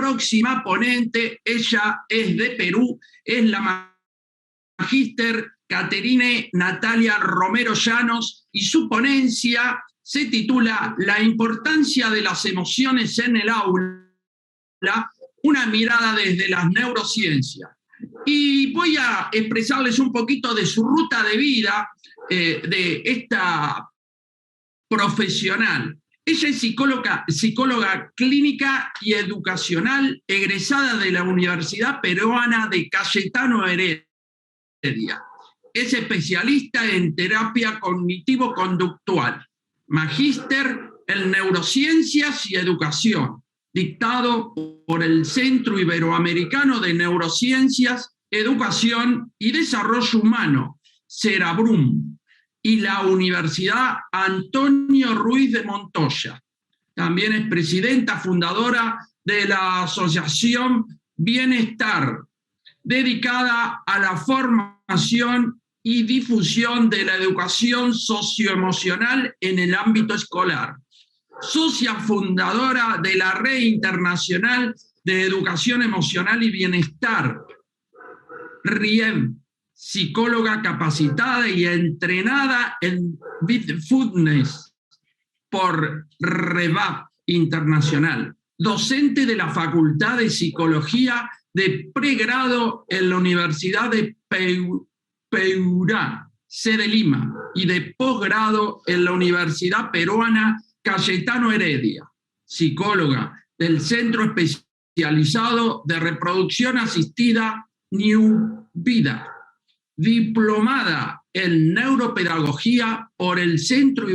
próxima ponente, ella es de Perú, es la magíster Caterine Natalia Romero Llanos, y su ponencia se titula La importancia de las emociones en el aula, una mirada desde las neurociencias. Y voy a expresarles un poquito de su ruta de vida, de esta profesional. Ella es psicóloga clínica y educacional, egresada de la Universidad Peruana de Cayetano Heredia. Es especialista en terapia cognitivo-conductual, magíster en neurociencias y educación, dictado por el Centro Iberoamericano de Neurociencias, Educación y Desarrollo Humano, CERABRUM, y la Universidad Antonio Ruiz de Montoya. También es presidenta fundadora de la Asociación Bienestar, dedicada a la formación y difusión de la educación socioemocional en el ámbito escolar. Socia fundadora de la Red Internacional de Educación Emocional y Bienestar, RIEM, psicóloga capacitada y entrenada en Mindfulness por REVAP Internacional, docente de la Facultad de Psicología de pregrado en la Universidad de Peurá, sede Lima, y de posgrado en la Universidad Peruana Cayetano Heredia, psicóloga del Centro Especializado de Reproducción Asistida New Vida, diplomada en neuropedagogía por el Centro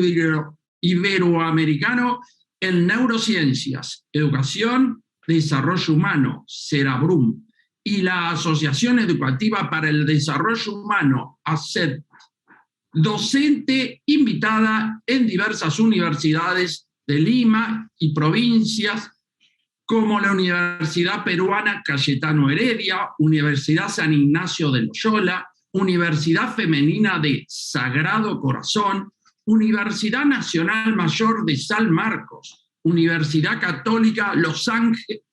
Iberoamericano en Neurociencias, Educación, Desarrollo Humano, CERABRUM, y la Asociación Educativa para el Desarrollo Humano, ACED, docente invitada en diversas universidades de Lima y provincias, como la Universidad Peruana Cayetano Heredia, Universidad San Ignacio de Loyola, Universidad Femenina de Sagrado Corazón, Universidad Nacional Mayor de San Marcos, Universidad Católica Los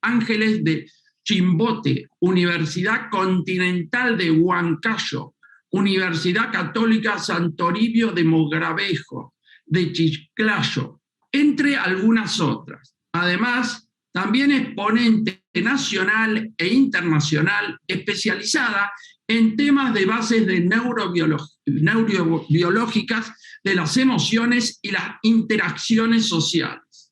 Ángeles de Chimbote, Universidad Continental de Huancayo, Universidad Católica Santoribio de Mogrovejo, de Chiclayo, entre algunas otras. Además, también es ponente nacional e internacional especializada en temas de bases de neurobiológicas de las emociones y las interacciones sociales.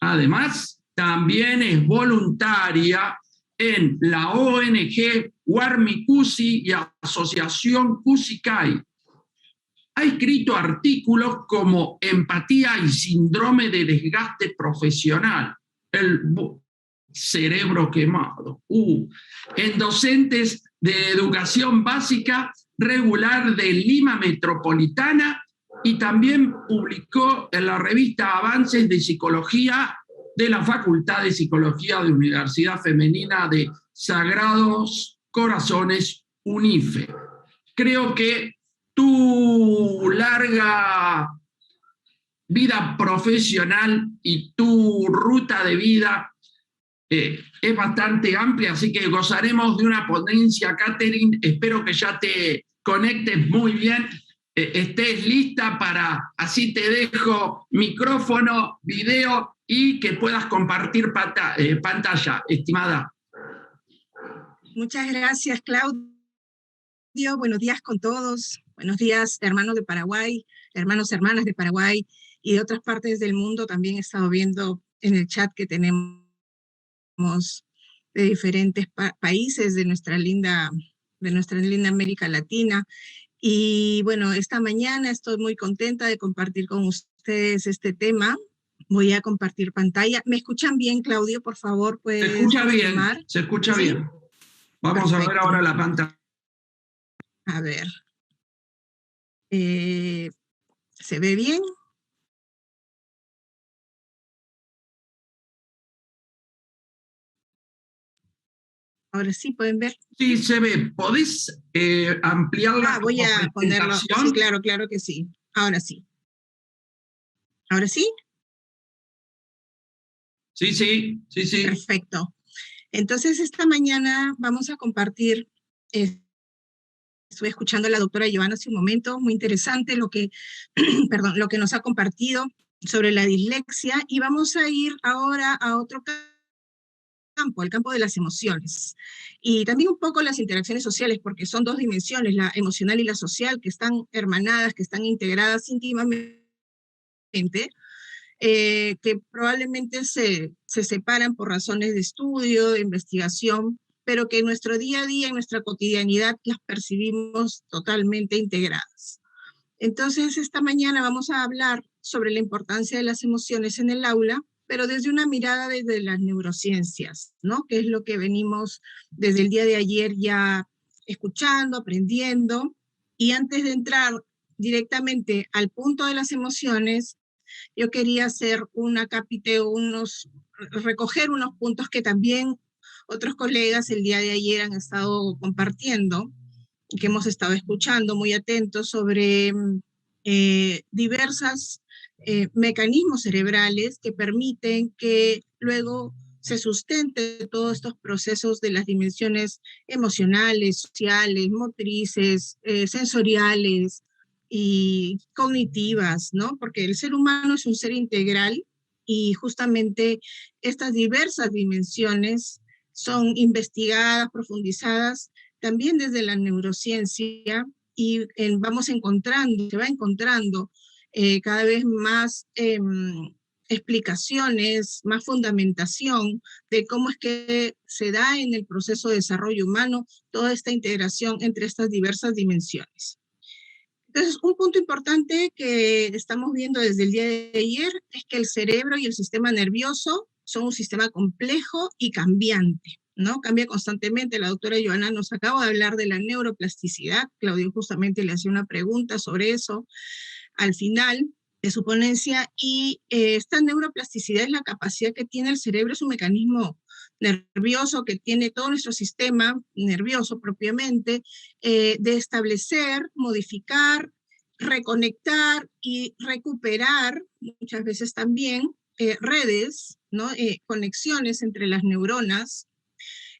Además, también es voluntaria en la ONG Warmi Cusi y Asociación Cusikai. Ha escrito artículos como Empatía y síndrome de desgaste profesional, el cerebro quemado, en Docentes de Educación Básica Regular de Lima Metropolitana, y también publicó en la revista Avances de Psicología de la Facultad de Psicología de Universidad Femenina de Sagrados Corazones, UNIFE. Creo que tu larga vida profesional y tu ruta de vida es bastante amplia, así que gozaremos de una ponencia, Catherine. Espero que ya te conectes muy bien, estés lista para, así te dejo micrófono, video y que puedas compartir pantalla, estimada. Muchas gracias, Claudio. Buenos días con todos. Buenos días, hermanos de Paraguay, hermanos, hermanas de Paraguay y de otras partes del mundo. También he estado viendo en el chat que tenemos de diferentes países de nuestra linda América Latina. Y bueno, esta mañana estoy muy contenta de compartir con ustedes este tema. Voy a compartir pantalla. ¿Me escuchan bien, Claudio? Por favor, ¿puedes confirmar? Se escucha ¿Sí? bien. Vamos Perfecto. A ver ahora la pantalla. A ver. ¿Se ve bien? Ahora sí, ¿pueden ver? Sí, se ve. ¿Podés ampliarla? Voy a ponerlo. Sí, claro que sí. Ahora sí. ¿Ahora sí? Sí, sí, sí, sí. Perfecto. Entonces, esta mañana vamos a compartir, estuve escuchando a la doctora Joana hace un momento, muy interesante lo que, perdón, lo que nos ha compartido sobre la dislexia, y vamos a ir ahora a otro campo, el campo de las emociones. Y también un poco las interacciones sociales, porque son dos dimensiones, la emocional y la social, que están hermanadas, que están integradas íntimamente, que probablemente se separan por razones de estudio, de investigación, pero que en nuestro día a día, en nuestra cotidianidad, las percibimos totalmente integradas. Entonces, esta mañana vamos a hablar sobre la importancia de las emociones en el aula, pero desde una mirada desde las neurociencias, ¿no? Que es lo que venimos desde el día de ayer ya escuchando, aprendiendo. Y antes de entrar directamente al punto de las emociones, yo quería hacer un acápite, recoger unos puntos que también otros colegas el día de ayer han estado compartiendo, que hemos estado escuchando muy atentos sobre diversos mecanismos cerebrales que permiten que luego se sustente todos estos procesos de las dimensiones emocionales, sociales, motrices, sensoriales y cognitivas, ¿no? Porque el ser humano es un ser integral y justamente estas diversas dimensiones son investigadas, profundizadas también desde la neurociencia y vamos encontrando, se va encontrando cada vez más explicaciones, más fundamentación de cómo es que se da en el proceso de desarrollo humano toda esta integración entre estas diversas dimensiones. Entonces, un punto importante que estamos viendo desde el día de ayer es que el cerebro y el sistema nervioso son un sistema complejo y cambiante, ¿no? Cambia constantemente. La doctora Joana nos acaba de hablar de la neuroplasticidad. Claudio justamente le hacía una pregunta sobre eso al final de su ponencia, y esta neuroplasticidad es la capacidad que tiene el cerebro, es un mecanismo nervioso que tiene todo nuestro sistema nervioso propiamente, de establecer, modificar, reconectar y recuperar, muchas veces también, redes, ¿no? Conexiones entre las neuronas,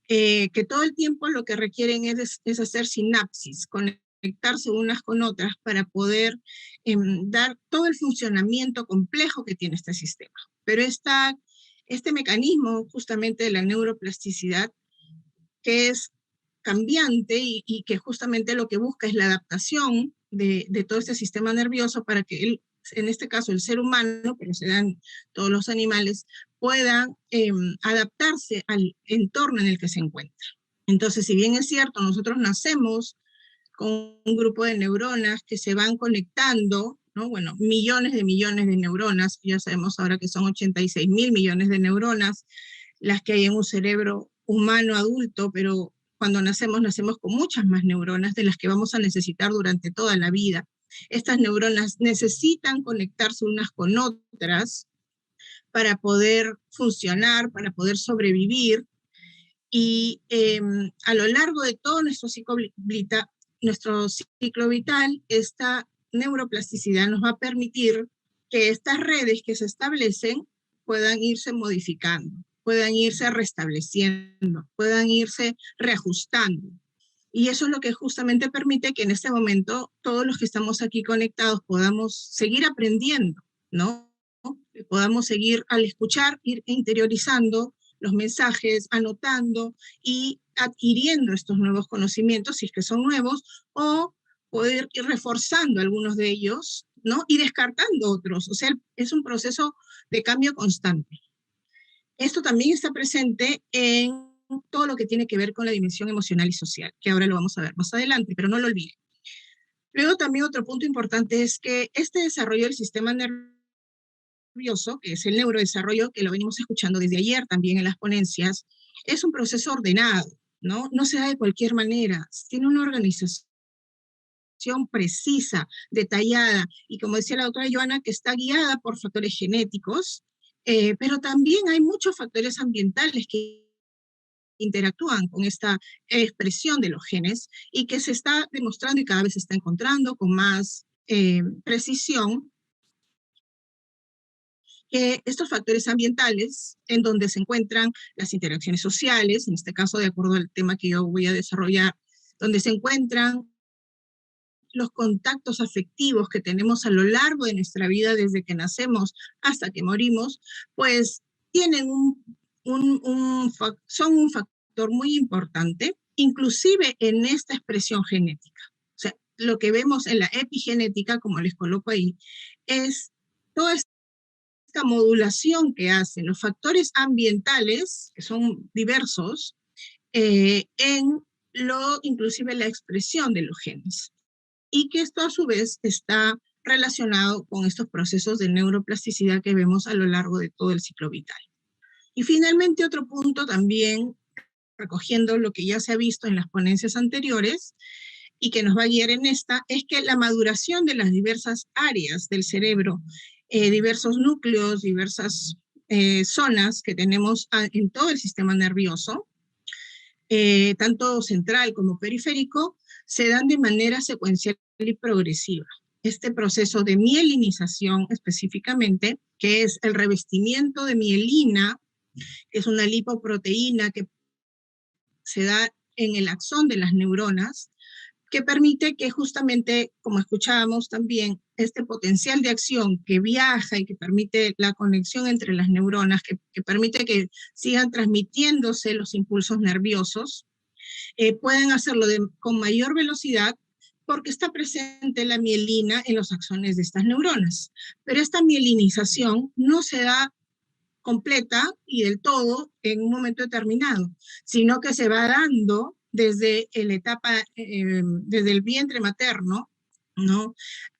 que todo el tiempo lo que requieren es hacer sinapsis, conectarse unas con otras para poder dar todo el funcionamiento complejo que tiene este sistema. Pero este mecanismo justamente de la neuroplasticidad, que es cambiante y que justamente lo que busca es la adaptación de todo este sistema nervioso para que él, en este caso el ser humano, pero se dan todos los animales, puedan adaptarse al entorno en el que se encuentra. Entonces, si bien es cierto, nosotros nacemos con un grupo de neuronas que se van conectando, ¿no? Bueno, millones de neuronas, ya sabemos ahora que son 86.000 millones de neuronas, las que hay en un cerebro humano adulto, pero cuando nacemos con muchas más neuronas de las que vamos a necesitar durante toda la vida. Estas neuronas necesitan conectarse unas con otras para poder funcionar, para poder sobrevivir, y a lo largo de todo nuestro ciclo vital, esta neuroplasticidad nos va a permitir que estas redes que se establecen puedan irse modificando, puedan irse restableciendo, puedan irse reajustando. Y eso es lo que justamente permite que en este momento todos los que estamos aquí conectados podamos seguir aprendiendo, ¿no? Podamos seguir al escuchar, ir interiorizando los mensajes, anotando y adquiriendo estos nuevos conocimientos, si es que son nuevos, o poder ir reforzando algunos de ellos, ¿no? Y descartando otros. O sea, es un proceso de cambio constante. Esto también está presente en todo lo que tiene que ver con la dimensión emocional y social, que ahora lo vamos a ver más adelante, pero no lo olviden. Luego también otro punto importante es que este desarrollo del sistema nervioso, que es el neurodesarrollo, que lo venimos escuchando desde ayer también en las ponencias, es un proceso ordenado, ¿no? No se da de cualquier manera, tiene una organización precisa, detallada, y como decía la doctora Joana, que está guiada por factores genéticos, pero también hay muchos factores ambientales que interactúan con esta expresión de los genes y que se está demostrando y cada vez se está encontrando con más precisión que estos factores ambientales, en donde se encuentran las interacciones sociales, en este caso de acuerdo al tema que yo voy a desarrollar, donde se encuentran los contactos afectivos que tenemos a lo largo de nuestra vida, desde que nacemos hasta que morimos, pues tienen son un factor muy importante, inclusive en esta expresión genética. O sea, lo que vemos en la epigenética, como les coloco ahí, es toda esta modulación que hacen los factores ambientales, que son diversos, inclusive la expresión de los genes. Y que esto a su vez está relacionado con estos procesos de neuroplasticidad que vemos a lo largo de todo el ciclo vital. Y finalmente otro punto también, recogiendo lo que ya se ha visto en las ponencias anteriores y que nos va a guiar en esta, es que la maduración de las diversas áreas del cerebro, diversos núcleos, diversas zonas que tenemos en todo el sistema nervioso, tanto central como periférico, se dan de manera secuencial y progresiva. Este proceso de mielinización específicamente, que es el revestimiento de mielina, que es una lipoproteína que se da en el axón de las neuronas, que permite que justamente, como escuchábamos también, este potencial de acción que viaja y que permite la conexión entre las neuronas, que permite que sigan transmitiéndose los impulsos nerviosos, pueden hacerlo con mayor velocidad porque está presente la mielina en los axones de estas neuronas. Pero esta mielinización no se da completa y del todo en un momento determinado, sino que se va dando desde la etapa, desde el vientre materno, ¿no?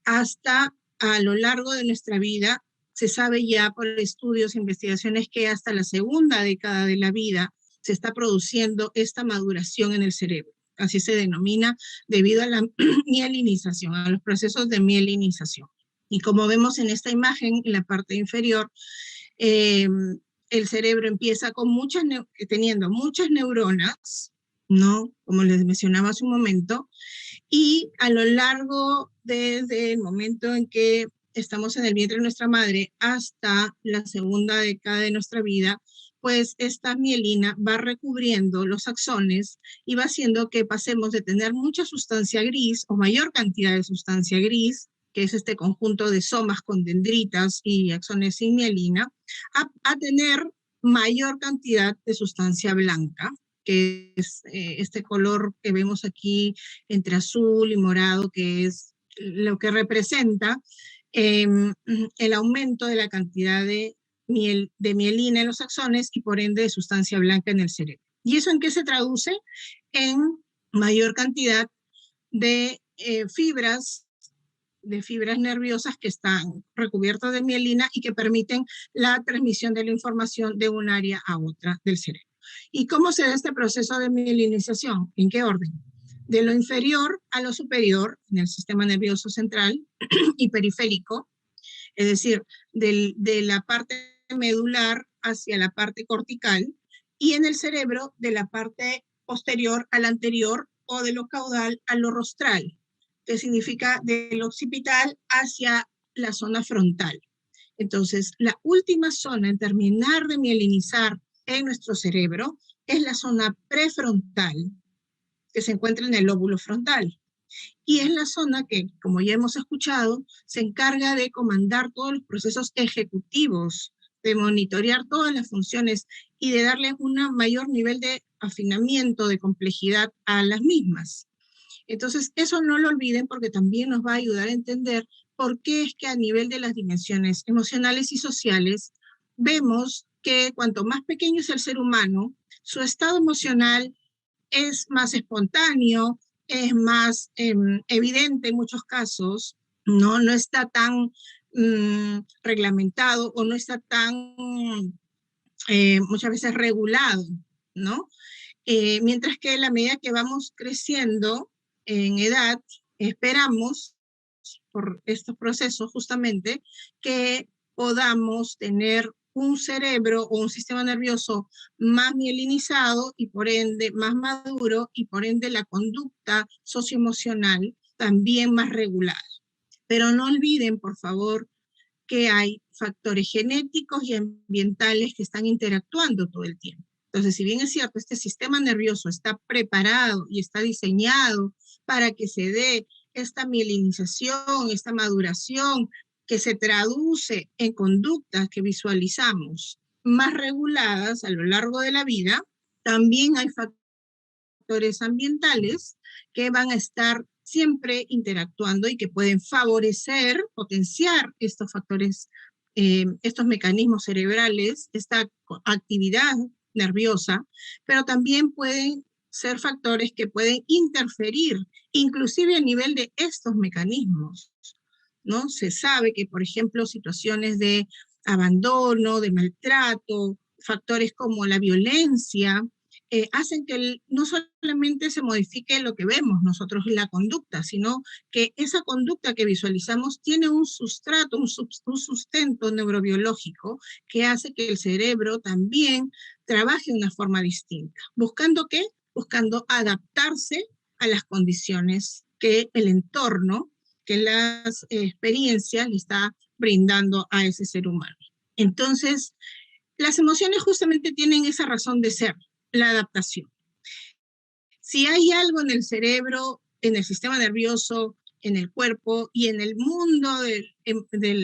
Hasta a lo largo de nuestra vida. Se sabe ya por estudios e investigaciones que hasta la segunda década de la vida se está produciendo esta maduración en el cerebro. Así se denomina debido a la mielinización, a los procesos de mielinización. Y como vemos en esta imagen, en la parte inferior, el cerebro empieza con teniendo muchas neuronas, ¿no? Como les mencionaba hace un momento, y a lo largo, desde el momento en que estamos en el vientre de nuestra madre hasta la segunda década de nuestra vida, pues esta mielina va recubriendo los axones y va haciendo que pasemos de tener mucha sustancia gris o mayor cantidad de sustancia gris, que es este conjunto de somas con dendritas y axones sin mielina, a tener mayor cantidad de sustancia blanca, que es este color que vemos aquí entre azul y morado, que es lo que representa el aumento de la cantidad de mielina en los axones y por ende de sustancia blanca en el cerebro. ¿Y eso en qué se traduce? En mayor cantidad de fibras nerviosas que están recubiertas de mielina y que permiten la transmisión de la información de un área a otra del cerebro. ¿Y cómo se da este proceso de mielinización? ¿En qué orden? De lo inferior a lo superior en el sistema nervioso central y periférico, es decir, de la parte medular hacia la parte cortical, y en el cerebro de la parte posterior a la anterior o de lo caudal a lo rostral, que significa del occipital hacia la zona frontal. Entonces, la última zona en terminar de mielinizar en nuestro cerebro es la zona prefrontal, que se encuentra en el lóbulo frontal. Y es la zona que, como ya hemos escuchado, se encarga de comandar todos los procesos ejecutivos, de monitorear todas las funciones y de darle un mayor nivel de afinamiento, de complejidad a las mismas. Entonces, eso no lo olviden porque también nos va a ayudar a entender por qué es que a nivel de las dimensiones emocionales y sociales vemos que cuanto más pequeño es el ser humano, su estado emocional es más espontáneo, es más evidente en muchos casos, no está tan reglamentado o no está tan muchas veces regulado, ¿no? Mientras que a la medida que vamos creciendo en edad, esperamos por estos procesos justamente que podamos tener un cerebro o un sistema nervioso más mielinizado y por ende más maduro y por ende la conducta socioemocional también más regulada. Pero no olviden, por favor, que hay factores genéticos y ambientales que están interactuando todo el tiempo. Entonces, si bien es cierto, este sistema nervioso está preparado y está diseñado para que se dé esta mielinización, esta maduración, que se traduce en conductas que visualizamos más reguladas a lo largo de la vida, también hay factores ambientales que van a estar siempre interactuando y que pueden favorecer, potenciar estos factores, estos mecanismos cerebrales, esta actividad nerviosa, pero también pueden ser factores que pueden interferir, inclusive a nivel de estos mecanismos, ¿no? Se sabe que, por ejemplo, situaciones de abandono, de maltrato, factores como la violencia, hacen que no solamente se modifique lo que vemos nosotros, la conducta, sino que esa conducta que visualizamos tiene un sustrato, un sustento neurobiológico que hace que el cerebro también trabaje de una forma distinta. ¿Buscando qué? Buscando adaptarse a las condiciones que el entorno, que las experiencias le está brindando a ese ser humano. Entonces, las emociones justamente tienen esa razón de ser, la adaptación. Si hay algo en el cerebro, en el sistema nervioso, en el cuerpo y en el mundo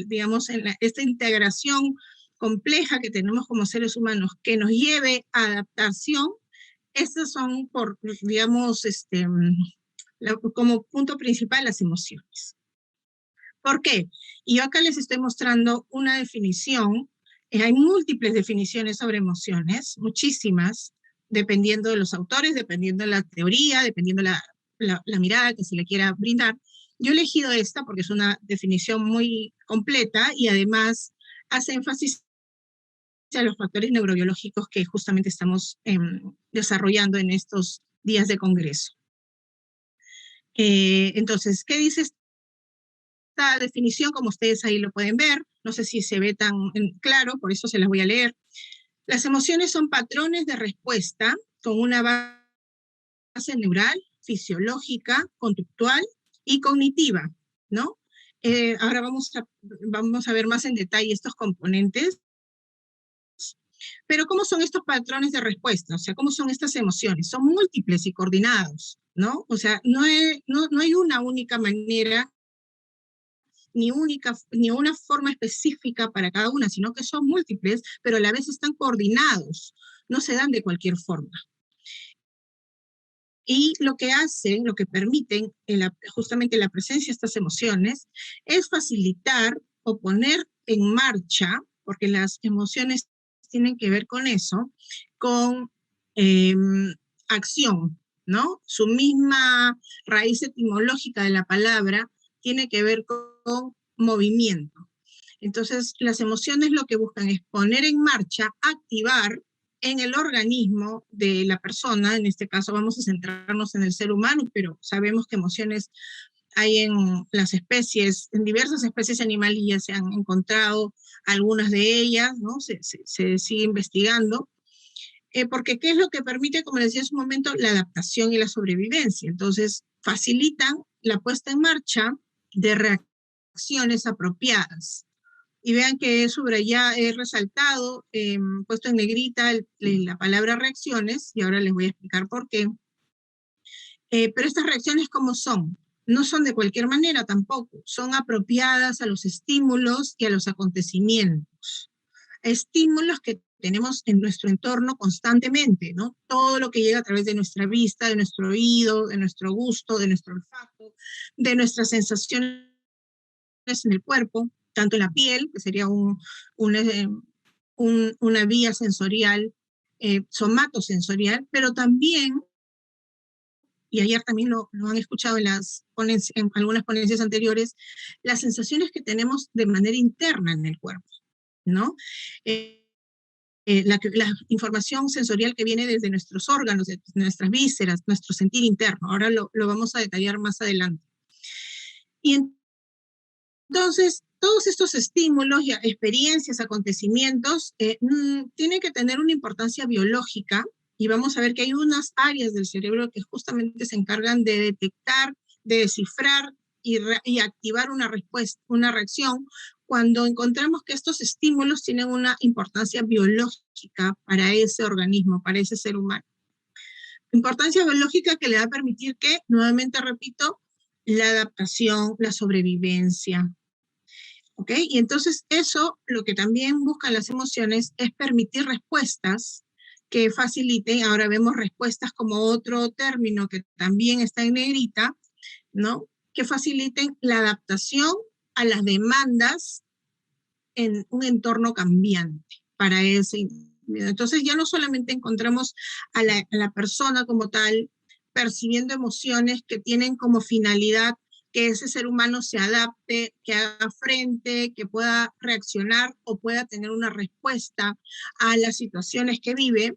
digamos, en esta integración compleja que tenemos como seres humanos que nos lleve a adaptación, estas son, digamos, como punto principal las emociones. ¿Por qué? Y yo acá les estoy mostrando una definición. Hay múltiples definiciones sobre emociones, muchísimas, dependiendo de los autores, dependiendo de la teoría, dependiendo de la mirada que se le quiera brindar. Yo he elegido esta porque es una definición muy completa y además hace énfasis a los factores neurobiológicos que justamente estamos desarrollando en estos días de congreso. Entonces, ¿qué dice esta definición? Como ustedes ahí lo pueden ver, no sé si se ve tan claro, por eso se las voy a leer. Las emociones son patrones de respuesta con una base neural, fisiológica, conductual y cognitiva, ¿no? Ahora vamos a ver más en detalle estos componentes. Pero ¿cómo son estos patrones de respuesta? O sea, ¿cómo son estas emociones? Son múltiples y coordinados, ¿no? O sea, no hay una única manera ni una forma específica para cada una, sino que son múltiples, pero a la vez están coordinados, no se dan de cualquier forma. Y lo que hacen, lo que permiten justamente la presencia de estas emociones es facilitar o poner en marcha, porque las emociones tienen que ver con eso, con acción, ¿no? Su misma raíz etimológica de la palabra tiene que ver con movimiento. Entonces, las emociones lo que buscan es poner en marcha, activar en el organismo de la persona. En este caso vamos a centrarnos en el ser humano, pero sabemos que emociones hay en las especies, en diversas especies animales ya se han encontrado algunas de ellas, ¿no? Se sigue investigando. Porque ¿qué es lo que permite, como les decía hace un momento, la adaptación y la sobrevivencia? Entonces, facilitan la puesta en marcha de reacciones apropiadas. Y vean que he resaltado, puesto en negrita la palabra reacciones, y ahora les voy a explicar por qué. Pero estas reacciones, ¿cómo son? No son de cualquier manera tampoco, son apropiadas a los estímulos y a los acontecimientos. Estímulos que tenemos en nuestro entorno constantemente, ¿no? Todo lo que llega a través de nuestra vista, de nuestro oído, de nuestro gusto, de nuestro olfato, de nuestras sensaciones en el cuerpo, tanto en la piel, que sería una vía sensorial, somatosensorial, pero también, y ayer también lo han escuchado en algunas ponencias anteriores, las sensaciones que tenemos de manera interna en el cuerpo, ¿no? La información sensorial que viene desde nuestros órganos, de nuestras vísceras, nuestro sentir interno. Ahora lo vamos a detallar más adelante. Y entonces, todos estos estímulos, experiencias, acontecimientos, tienen que tener una importancia biológica, y vamos a ver que hay unas áreas del cerebro que justamente se encargan de detectar, de descifrar y activar una respuesta, una reacción, cuando encontramos que estos estímulos tienen una importancia biológica para ese organismo, para ese ser humano. Importancia biológica que le va a permitir que, nuevamente repito, la adaptación, la sobrevivencia. ¿Ok? Y entonces eso, lo que también buscan las emociones, es permitir respuestas que faciliten, ahora vemos respuestas como otro término que también está en negrita, ¿no? Que faciliten la adaptación a las demandas en un entorno cambiante para ese individuo. Entonces ya no solamente encontramos a la persona como tal percibiendo emociones que tienen como finalidad que ese ser humano se adapte, que haga frente, que pueda reaccionar o pueda tener una respuesta a las situaciones que vive,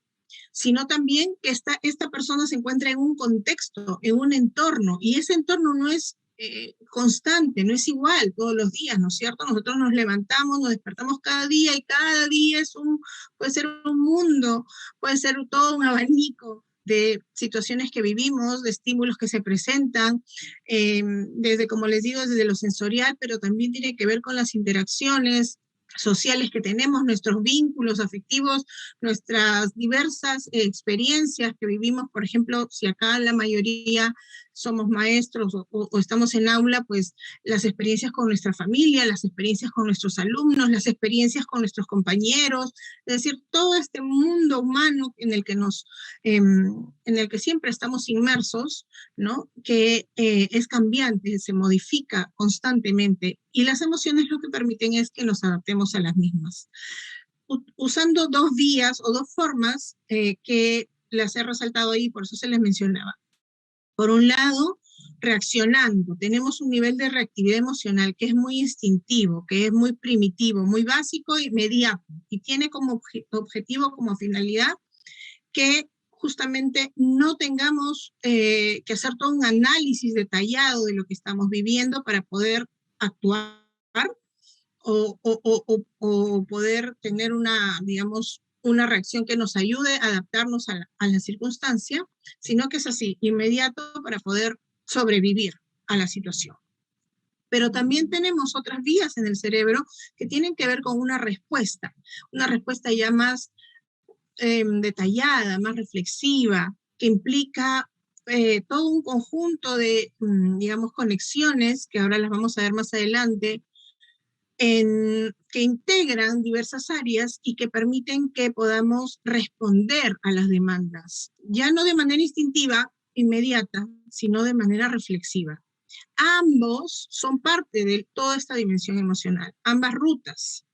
sino también que esta persona se encuentra en un contexto, en un entorno, y ese entorno no es constante, no es igual todos los días, ¿no es cierto? Nosotros nos levantamos, nos despertamos cada día y cada día puede ser un mundo, puede ser todo un abanico de situaciones que vivimos, de estímulos que se presentan, desde, como les digo, desde lo sensorial, pero también tiene que ver con las interacciones sociales que tenemos, nuestros vínculos afectivos, nuestras diversas experiencias que vivimos. Por ejemplo, si acá la mayoría somos maestros o estamos en aula, pues las experiencias con nuestra familia, las experiencias con nuestros alumnos, las experiencias con nuestros compañeros, es decir, todo este mundo humano en el que siempre estamos inmersos, ¿no? Que es cambiante, se modifica constantemente, y las emociones lo que permiten es que nos adaptemos a las mismas. Usando dos vías o dos formas que las he resaltado ahí, por eso se les mencionaba. Por un lado, reaccionando. Tenemos un nivel de reactividad emocional que es muy instintivo, que es muy primitivo, muy básico e inmediato, y tiene como objetivo, como finalidad, que justamente no tengamos que hacer todo un análisis detallado de lo que estamos viviendo para poder actuar o poder tener una reacción que nos ayude a adaptarnos a la circunstancia, sino que es así, inmediato, para poder sobrevivir a la situación. Pero también tenemos otras vías en el cerebro que tienen que ver con una respuesta ya más detallada, más reflexiva, que implica todo un conjunto de, digamos, conexiones, que ahora las vamos a ver más adelante, que integran diversas áreas y que permiten que podamos responder a las demandas, ya no de manera instintiva, inmediata, sino de manera reflexiva. Ambos son parte de toda esta dimensión emocional, ambas rutas,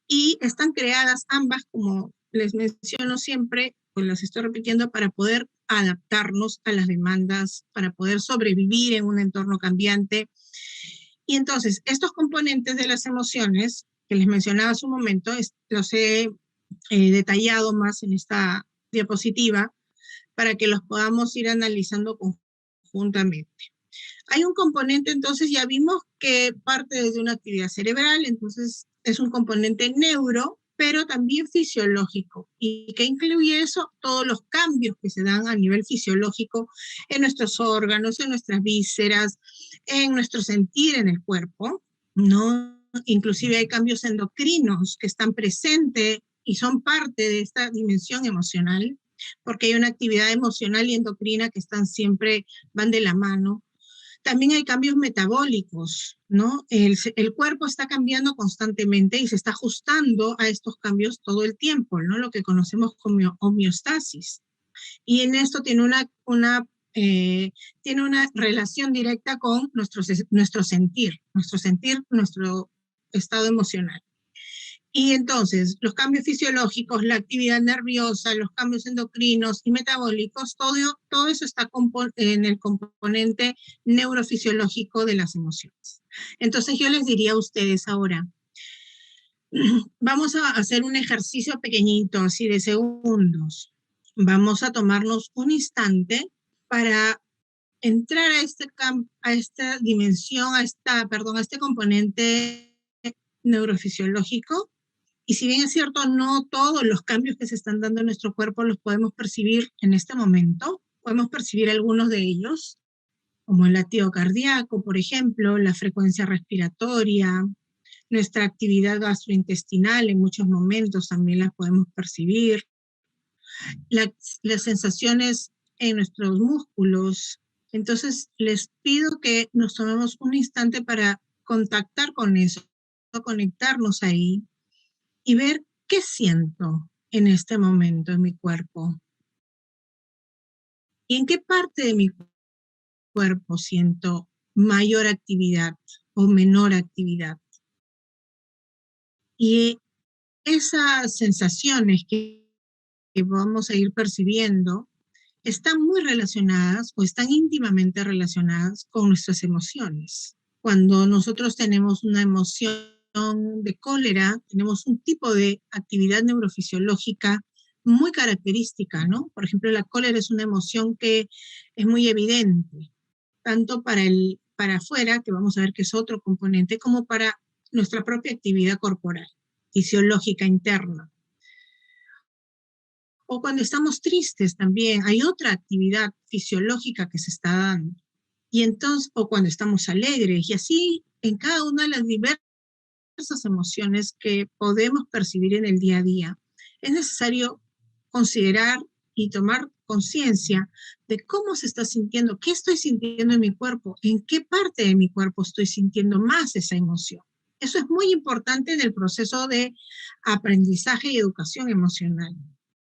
y están creadas ambas, como les menciono siempre, pues las estoy repitiendo, para poder adaptarnos a las demandas, para poder sobrevivir en un entorno cambiante. Y entonces, estos componentes de las emociones, que les mencionaba hace un momento, los he detallado más en esta diapositiva, para que los podamos ir analizando conjuntamente. Hay un componente, entonces ya vimos que parte desde una actividad cerebral, entonces es un componente neuro, pero también fisiológico. ¿Y qué incluye eso? Todos los cambios que se dan a nivel fisiológico en nuestros órganos, en nuestras vísceras, en nuestro sentir en el cuerpo, ¿no? Inclusive hay cambios endocrinos que están presentes y son parte de esta dimensión emocional, porque hay una actividad emocional y endocrina que van de la mano. También hay cambios metabólicos, ¿no? El cuerpo está cambiando constantemente y se está ajustando a estos cambios todo el tiempo, ¿no? Lo que conocemos como homeostasis. Y en esto tiene una relación directa con nuestro sentir, nuestro estado emocional. Y entonces, los cambios fisiológicos, la actividad nerviosa, los cambios endocrinos y metabólicos, todo eso está en el componente neurofisiológico de las emociones. Entonces, yo les diría a ustedes ahora, vamos a hacer un ejercicio pequeñito, así de segundos. Vamos a tomarnos un instante para entrar a esta dimensión, a este componente neurofisiológico. Y si bien es cierto, no todos los cambios que se están dando en nuestro cuerpo los podemos percibir en este momento, podemos percibir algunos de ellos, como el latido cardíaco, por ejemplo, la frecuencia respiratoria, nuestra actividad gastrointestinal en muchos momentos también las podemos percibir, las sensaciones en nuestros músculos. Entonces, les pido que nos tomemos un instante para contactar con eso, conectarnos ahí y ver qué siento en este momento en mi cuerpo. ¿Y en qué parte de mi cuerpo siento mayor actividad o menor actividad? Y esas sensaciones que vamos a ir percibiendo están muy relacionadas o están íntimamente relacionadas con nuestras emociones. Cuando nosotros tenemos una emoción de cólera, tenemos un tipo de actividad neurofisiológica muy característica, ¿no? Por ejemplo, la cólera es una emoción que es muy evidente, tanto para afuera, que vamos a ver que es otro componente, como para nuestra propia actividad corporal, fisiológica interna. O cuando estamos tristes también, hay otra actividad fisiológica que se está dando. Y entonces, o cuando estamos alegres, y así en cada una de las diversas emociones que podemos percibir en el día a día, es necesario considerar y tomar conciencia de cómo se está sintiendo, qué estoy sintiendo en mi cuerpo, en qué parte de mi cuerpo estoy sintiendo más esa emoción. Eso es muy importante en el proceso de aprendizaje y educación emocional,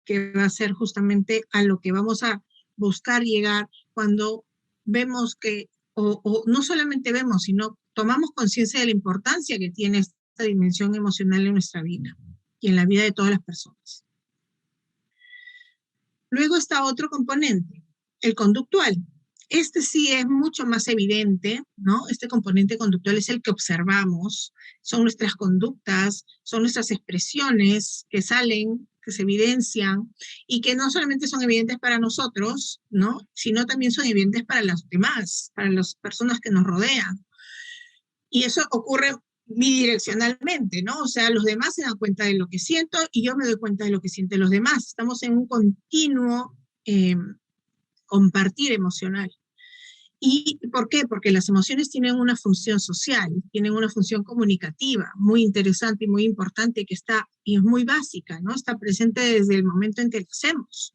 que va a ser justamente a lo que vamos a buscar llegar cuando vemos que, o no solamente vemos, sino tomamos conciencia de la importancia que tiene esta dimensión emocional en nuestra vida y en la vida de todas las personas. Luego está otro componente, el conductual. Este sí es mucho más evidente, ¿no? Este componente conductual es el que observamos, son nuestras conductas, son nuestras expresiones que salen, que se evidencian, y que no solamente son evidentes para nosotros, ¿no? Sino también son evidentes para los demás, para las personas que nos rodean. Y eso ocurre bidireccionalmente, ¿no? O sea, los demás se dan cuenta de lo que siento y yo me doy cuenta de lo que sienten los demás. Estamos en un continuo compartir emocional. ¿Y por qué? Porque las emociones tienen una función social, tienen una función comunicativa muy interesante y muy importante que está, y es muy básica, ¿no? Está presente desde el momento en que nacemos.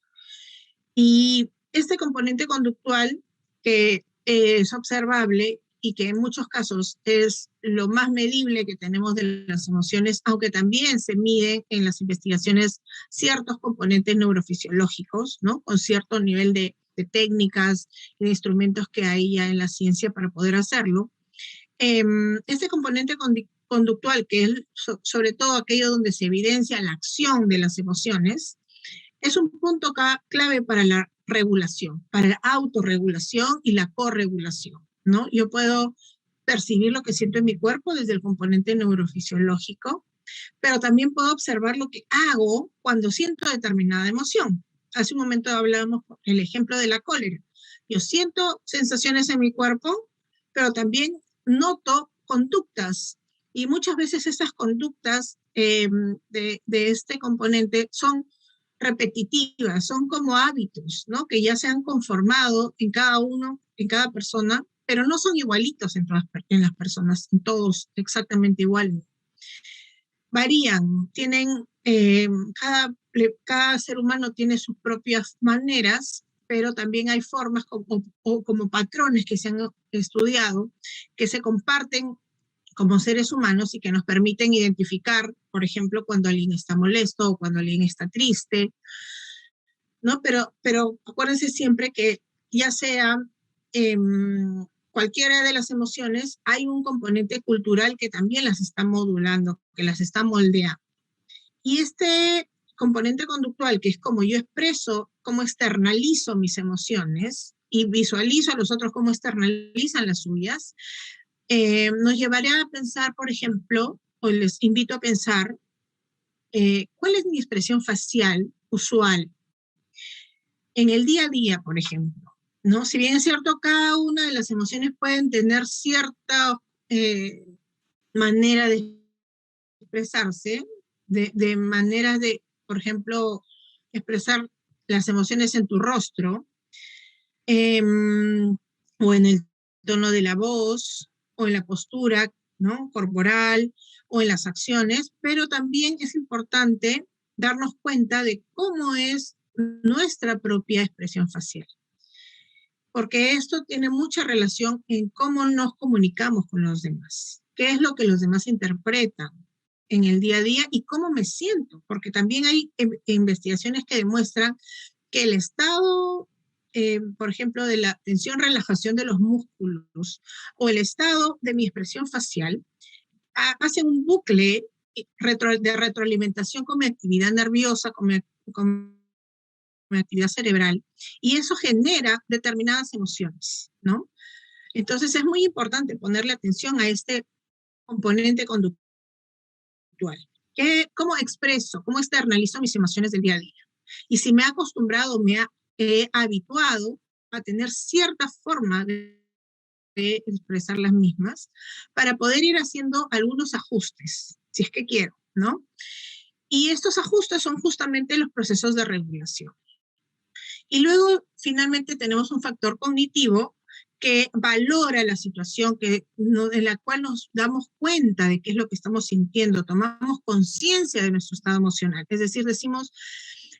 Y este componente conductual que es observable y que en muchos casos es lo más medible que tenemos de las emociones, aunque también se miden en las investigaciones ciertos componentes neurofisiológicos, ¿no? Con cierto nivel de técnicas y de instrumentos que hay ya en la ciencia para poder hacerlo. Este componente conductual, que es sobre todo aquello donde se evidencia la acción de las emociones, es un punto clave para la regulación, para la autorregulación y la corregulación, ¿no? Yo puedo percibir lo que siento en mi cuerpo desde el componente neurofisiológico, pero también puedo observar lo que hago cuando siento determinada emoción. Hace un momento hablábamos el ejemplo de la cólera. Yo siento sensaciones en mi cuerpo, pero también noto conductas. Y muchas veces esas conductas de este componente son repetitivas, son como hábitos, ¿no? Que ya se han conformado en cada uno, en cada persona, pero no son igualitos en las personas, en todos exactamente igual. Varían, tienen, cada ser humano tiene sus propias maneras, pero también hay formas como patrones que se han estudiado, que se comparten como seres humanos y que nos permiten identificar, por ejemplo, cuando alguien está molesto o cuando alguien está triste, ¿no? Pero acuérdense siempre que ya sea cualquiera de las emociones, hay un componente cultural que también las está modulando, que las está moldeando. Y este componente conductual, que es como yo expreso, cómo externalizo mis emociones y visualizo a los otros cómo externalizan las suyas, nos llevaría a pensar, por ejemplo, o les invito a pensar, ¿cuál es mi expresión facial usual en el día a día, por ejemplo? ¿No? Si bien es cierto, cada una de las emociones pueden tener cierta manera de expresarse, de maneras de, por ejemplo, expresar las emociones en tu rostro, o en el tono de la voz, o en la postura ¿no? Corporal o en las acciones, pero también es importante darnos cuenta de cómo es nuestra propia expresión facial, porque esto tiene mucha relación en cómo nos comunicamos con los demás, qué es lo que los demás interpretan en el día a día y cómo me siento, porque también hay investigaciones que demuestran que el estado, por ejemplo, de la tensión, relajación de los músculos o el estado de mi expresión facial, hace un bucle de retroalimentación con mi actividad nerviosa, con mi actividad cerebral, y eso genera determinadas emociones, ¿no? Entonces es muy importante ponerle atención a este componente conductual. ¿Cómo expreso, cómo externalizo mis emociones del día a día? Y si me he acostumbrado, he habituado a tener cierta forma de expresar las mismas para poder ir haciendo algunos ajustes, si es que quiero, ¿no? Y estos ajustes son justamente los procesos de regulación. Y luego, finalmente, tenemos un factor cognitivo que valora la situación en la cual nos damos cuenta de qué es lo que estamos sintiendo, tomamos conciencia de nuestro estado emocional. Es decir, decimos,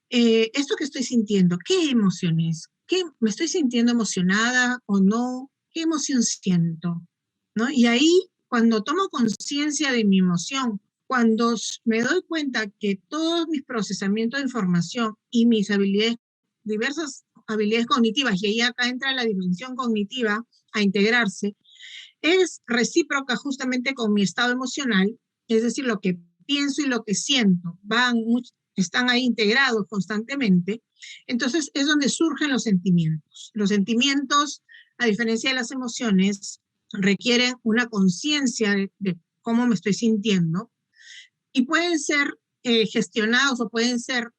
esto que estoy sintiendo, ¿qué emoción es? ¿Me estoy sintiendo emocionada o no? ¿Qué emoción siento? ¿No? Y ahí, cuando tomo conciencia de mi emoción, cuando me doy cuenta que todos mis procesamientos de información y mis habilidades, diversas habilidades cognitivas, y ahí acá entra la dimensión cognitiva a integrarse, es recíproca justamente con mi estado emocional, es decir, lo que pienso y lo que siento están ahí integrados constantemente, entonces es donde surgen los sentimientos. Los sentimientos, a diferencia de las emociones, requieren una conciencia de cómo me estoy sintiendo y pueden ser gestionados o pueden ser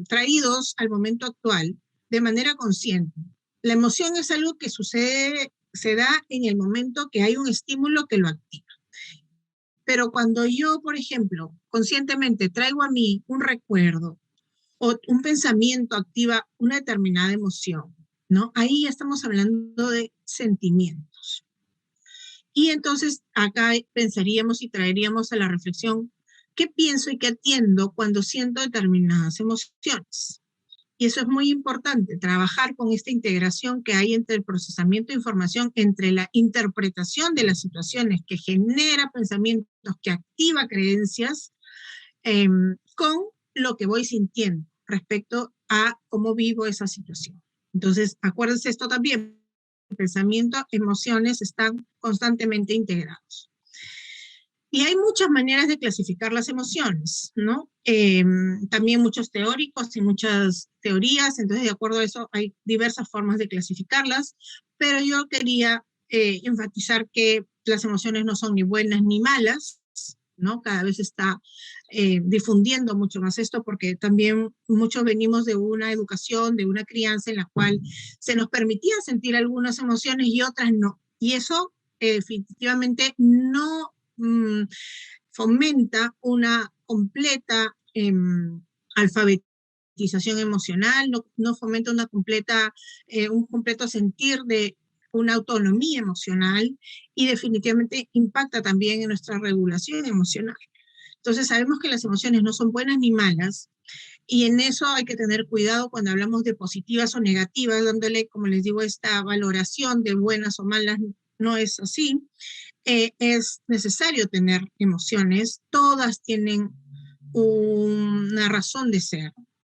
traídos al momento actual de manera consciente. La emoción es algo que se da en el momento que hay un estímulo que lo activa. Pero cuando yo, por ejemplo, conscientemente traigo a mí un recuerdo o un pensamiento activa una determinada emoción, ¿no? Ahí ya estamos hablando de sentimientos. Y entonces acá pensaríamos y traeríamos a la reflexión qué pienso y qué atiendo cuando siento determinadas emociones. Y eso es muy importante, trabajar con esta integración que hay entre el procesamiento de información, entre la interpretación de las situaciones que genera pensamientos, que activa creencias, con lo que voy sintiendo respecto a cómo vivo esa situación. Entonces, acuérdense esto también, pensamiento, emociones están constantemente integrados. Y hay muchas maneras de clasificar las emociones, ¿no? También muchos teóricos y muchas teorías, entonces de acuerdo a eso hay diversas formas de clasificarlas, pero yo quería enfatizar que las emociones no son ni buenas ni malas, ¿no? Cada vez está difundiendo mucho más esto porque también muchos venimos de una educación, de una crianza en la cual se nos permitía sentir algunas emociones y otras no. Y eso definitivamente no fomenta una completa alfabetización emocional, no fomenta un completo sentir de una autonomía emocional y definitivamente impacta también en nuestra regulación emocional. Entonces sabemos que las emociones no son buenas ni malas y en eso hay que tener cuidado cuando hablamos de positivas o negativas, dándole, como les digo, esta valoración de buenas o malas, no es así. Es necesario tener emociones, todas tienen una razón de ser,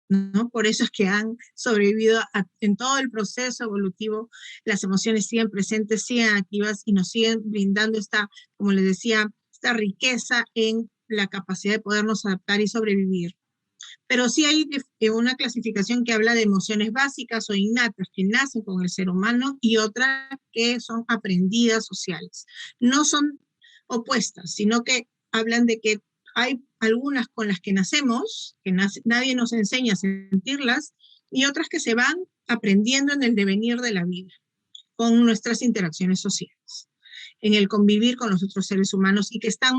¿no? Por eso es que han sobrevivido en todo el proceso evolutivo, las emociones siguen presentes, siguen activas y nos siguen brindando esta, como les decía, esta riqueza en la capacidad de podernos adaptar y sobrevivir. Pero sí hay una clasificación que habla de emociones básicas o innatas que nacen con el ser humano y otras que son aprendidas sociales. No son opuestas, sino que hablan de que hay algunas con las que nacemos, que nadie nos enseña a sentirlas, y otras que se van aprendiendo en el devenir de la vida, con nuestras interacciones sociales, en el convivir con los otros seres humanos y que están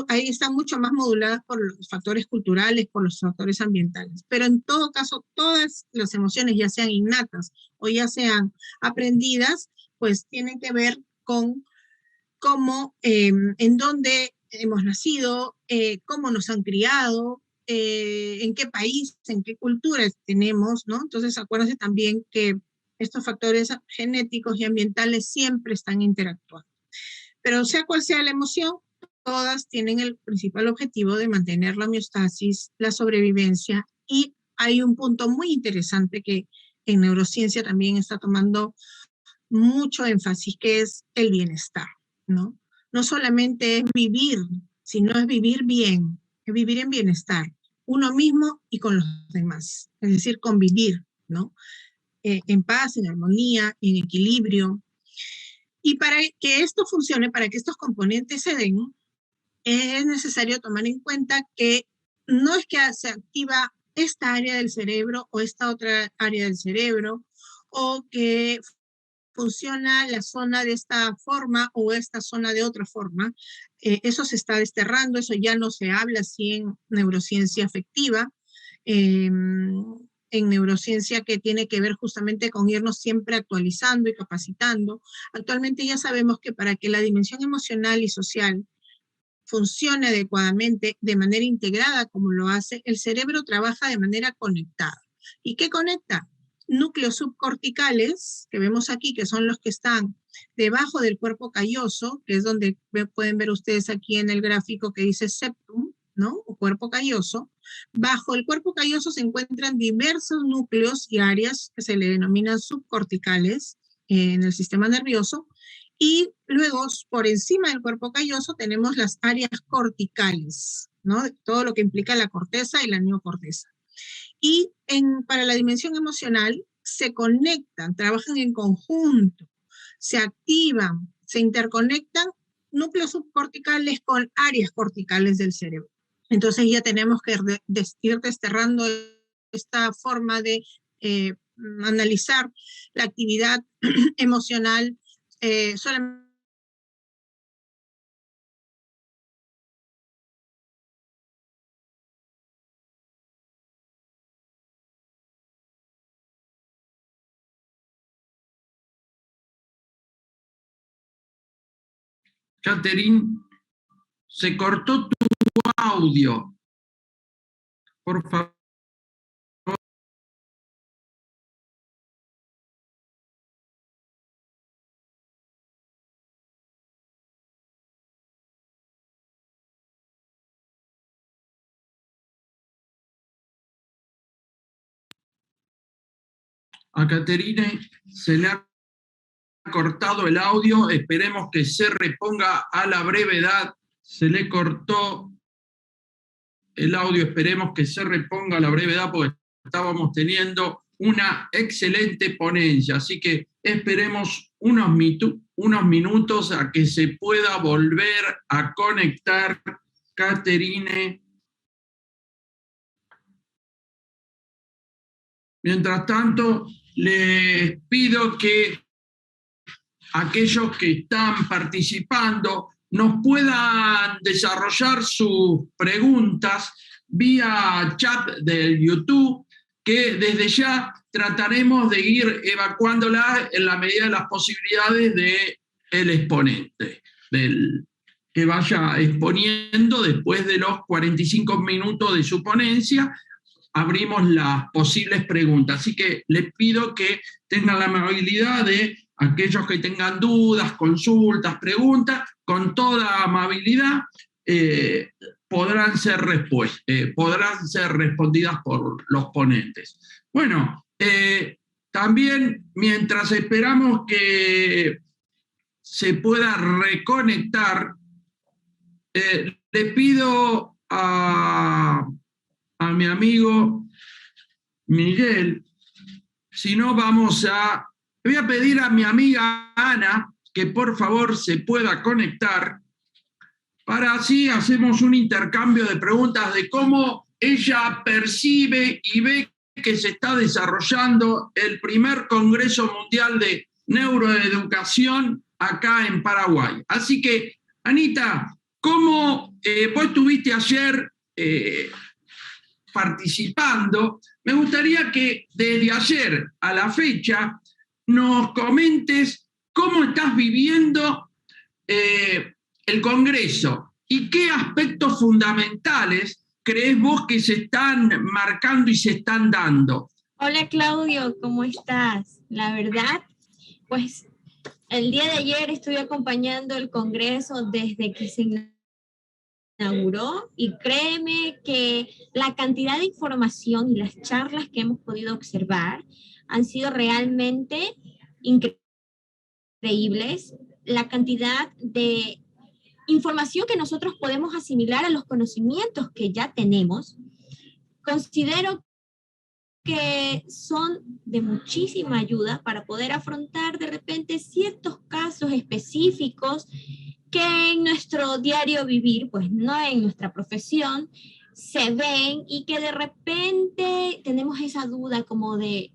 ahí están mucho más moduladas por los factores culturales, por los factores ambientales. Pero en todo caso, todas las emociones, ya sean innatas o ya sean aprendidas, pues tienen que ver con cómo, en dónde hemos nacido, cómo nos han criado, en qué país, en qué culturas tenemos, ¿no? Entonces, acuérdense también que estos factores genéticos y ambientales siempre están interactuando. Pero sea cual sea la emoción, todas tienen el principal objetivo de mantener la homeostasis, la sobrevivencia, y hay un punto muy interesante que en neurociencia también está tomando mucho énfasis, que es el bienestar, ¿no? No solamente es vivir, sino es vivir bien, es vivir en bienestar, uno mismo y con los demás, es decir, convivir, ¿no? En paz, en armonía, en equilibrio. Y para que esto funcione, para que estos componentes se den, es necesario tomar en cuenta que no es que se activa esta área del cerebro o esta otra área del cerebro, o que funciona la zona de esta forma o esta zona de otra forma. Eso se está desterrando, eso ya no se habla así en neurociencia afectiva, en neurociencia que tiene que ver justamente con irnos siempre actualizando y capacitando. Actualmente ya sabemos que para que la dimensión emocional y social funcione adecuadamente, de manera integrada como lo hace, el cerebro trabaja de manera conectada. ¿Y qué conecta? Núcleos subcorticales, que vemos aquí, que son los que están debajo del cuerpo calloso, que es donde pueden ver ustedes aquí en el gráfico que dice septum, ¿no? O cuerpo calloso. Bajo el cuerpo calloso se encuentran diversos núcleos y áreas que se le denominan subcorticales en el sistema nervioso, y luego, por encima del cuerpo calloso, tenemos las áreas corticales, ¿no? Todo lo que implica la corteza y la neocorteza. Y para la dimensión emocional, se conectan, trabajan en conjunto, se activan, se interconectan núcleos subcorticales con áreas corticales del cerebro. Entonces ya tenemos que ir desterrando esta forma de analizar la actividad emocional solamente. Catherine, se cortó tu audio. Por favor. A Catherine se le ha cortado el audio, esperemos que se reponga a la brevedad. Se le cortó el audio, esperemos que se reponga a la brevedad porque estábamos teniendo una excelente ponencia, así que esperemos unos minutos a que se pueda volver a conectar Catherine. Mientras tanto, les pido que aquellos que están participando nos puedan desarrollar sus preguntas vía chat del YouTube, que desde ya trataremos de ir evacuándolas en la medida de las posibilidades del exponente, del que vaya exponiendo después de los 45 minutos de su ponencia. Abrimos las posibles preguntas. Así que les pido que tengan la amabilidad de aquellos que tengan dudas, consultas, preguntas, con toda amabilidad podrán ser respondidas por los ponentes. Bueno, también mientras esperamos que se pueda reconectar, le pido a mi amigo Miguel, si no le voy a pedir a mi amiga Ana que por favor se pueda conectar, para así hacemos un intercambio de preguntas de cómo ella percibe y ve que se está desarrollando el primer Congreso Mundial de Neuroeducación acá en Paraguay. Así que, Anita, ¿cómo vos estuviste ayer participando? Me gustaría que desde ayer a la fecha nos comentes ¿cómo estás viviendo el Congreso? ¿Y qué aspectos fundamentales crees vos que se están marcando y se están dando? Hola Claudio, ¿cómo estás? La verdad, pues el día de ayer estuve acompañando el Congreso desde que se inauguró y créeme que la cantidad de información y las charlas que hemos podido observar han sido realmente increíbles. La cantidad de información que nosotros podemos asimilar a los conocimientos que ya tenemos, considero que son de muchísima ayuda para poder afrontar de repente ciertos casos específicos que en nuestro diario vivir, pues no en nuestra profesión, se ven y que de repente tenemos esa duda como de,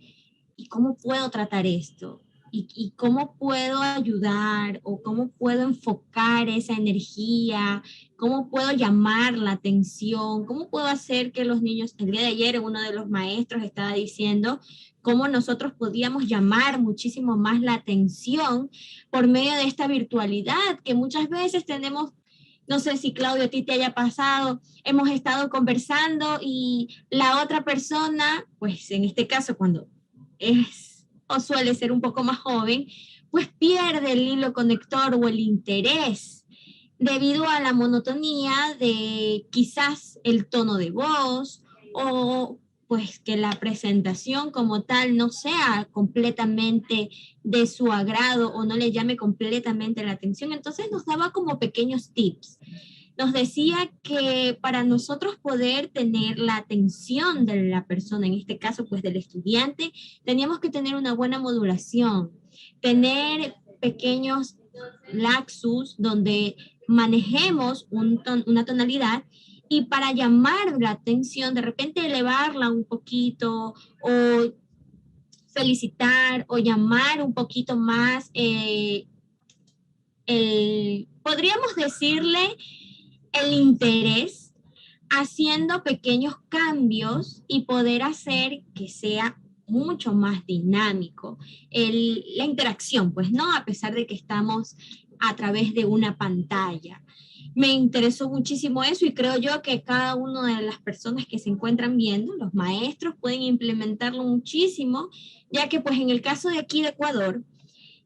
¿y cómo puedo tratar esto? ¿Y cómo puedo ayudar? ¿O cómo puedo enfocar esa energía? ¿Cómo puedo llamar la atención? ¿Cómo puedo hacer que los niños, el día de ayer uno de los maestros estaba diciendo cómo nosotros podíamos llamar muchísimo más la atención por medio de esta virtualidad que muchas veces tenemos? No sé si Claudio a ti te haya pasado, hemos estado conversando y la otra persona, pues en este caso cuando es o suele ser un poco más joven, pues pierde el hilo conector o el interés debido a la monotonía de quizás el tono de voz o pues que la presentación como tal no sea completamente de su agrado o no le llame completamente la atención. Entonces nos daba como pequeños tips. Nos decía que para nosotros poder tener la atención de la persona, en este caso pues del estudiante, teníamos que tener una buena modulación, tener pequeños lapsus donde manejemos una tonalidad y para llamar la atención, de repente elevarla un poquito o felicitar o llamar un poquito más, podríamos decirle el interés, haciendo pequeños cambios y poder hacer que sea mucho más dinámico la interacción, pues no, a pesar de que estamos a través de una pantalla. Me interesó muchísimo eso y creo yo que cada una de las personas que se encuentran viendo, los maestros, pueden implementarlo muchísimo, ya que pues en el caso de aquí de Ecuador,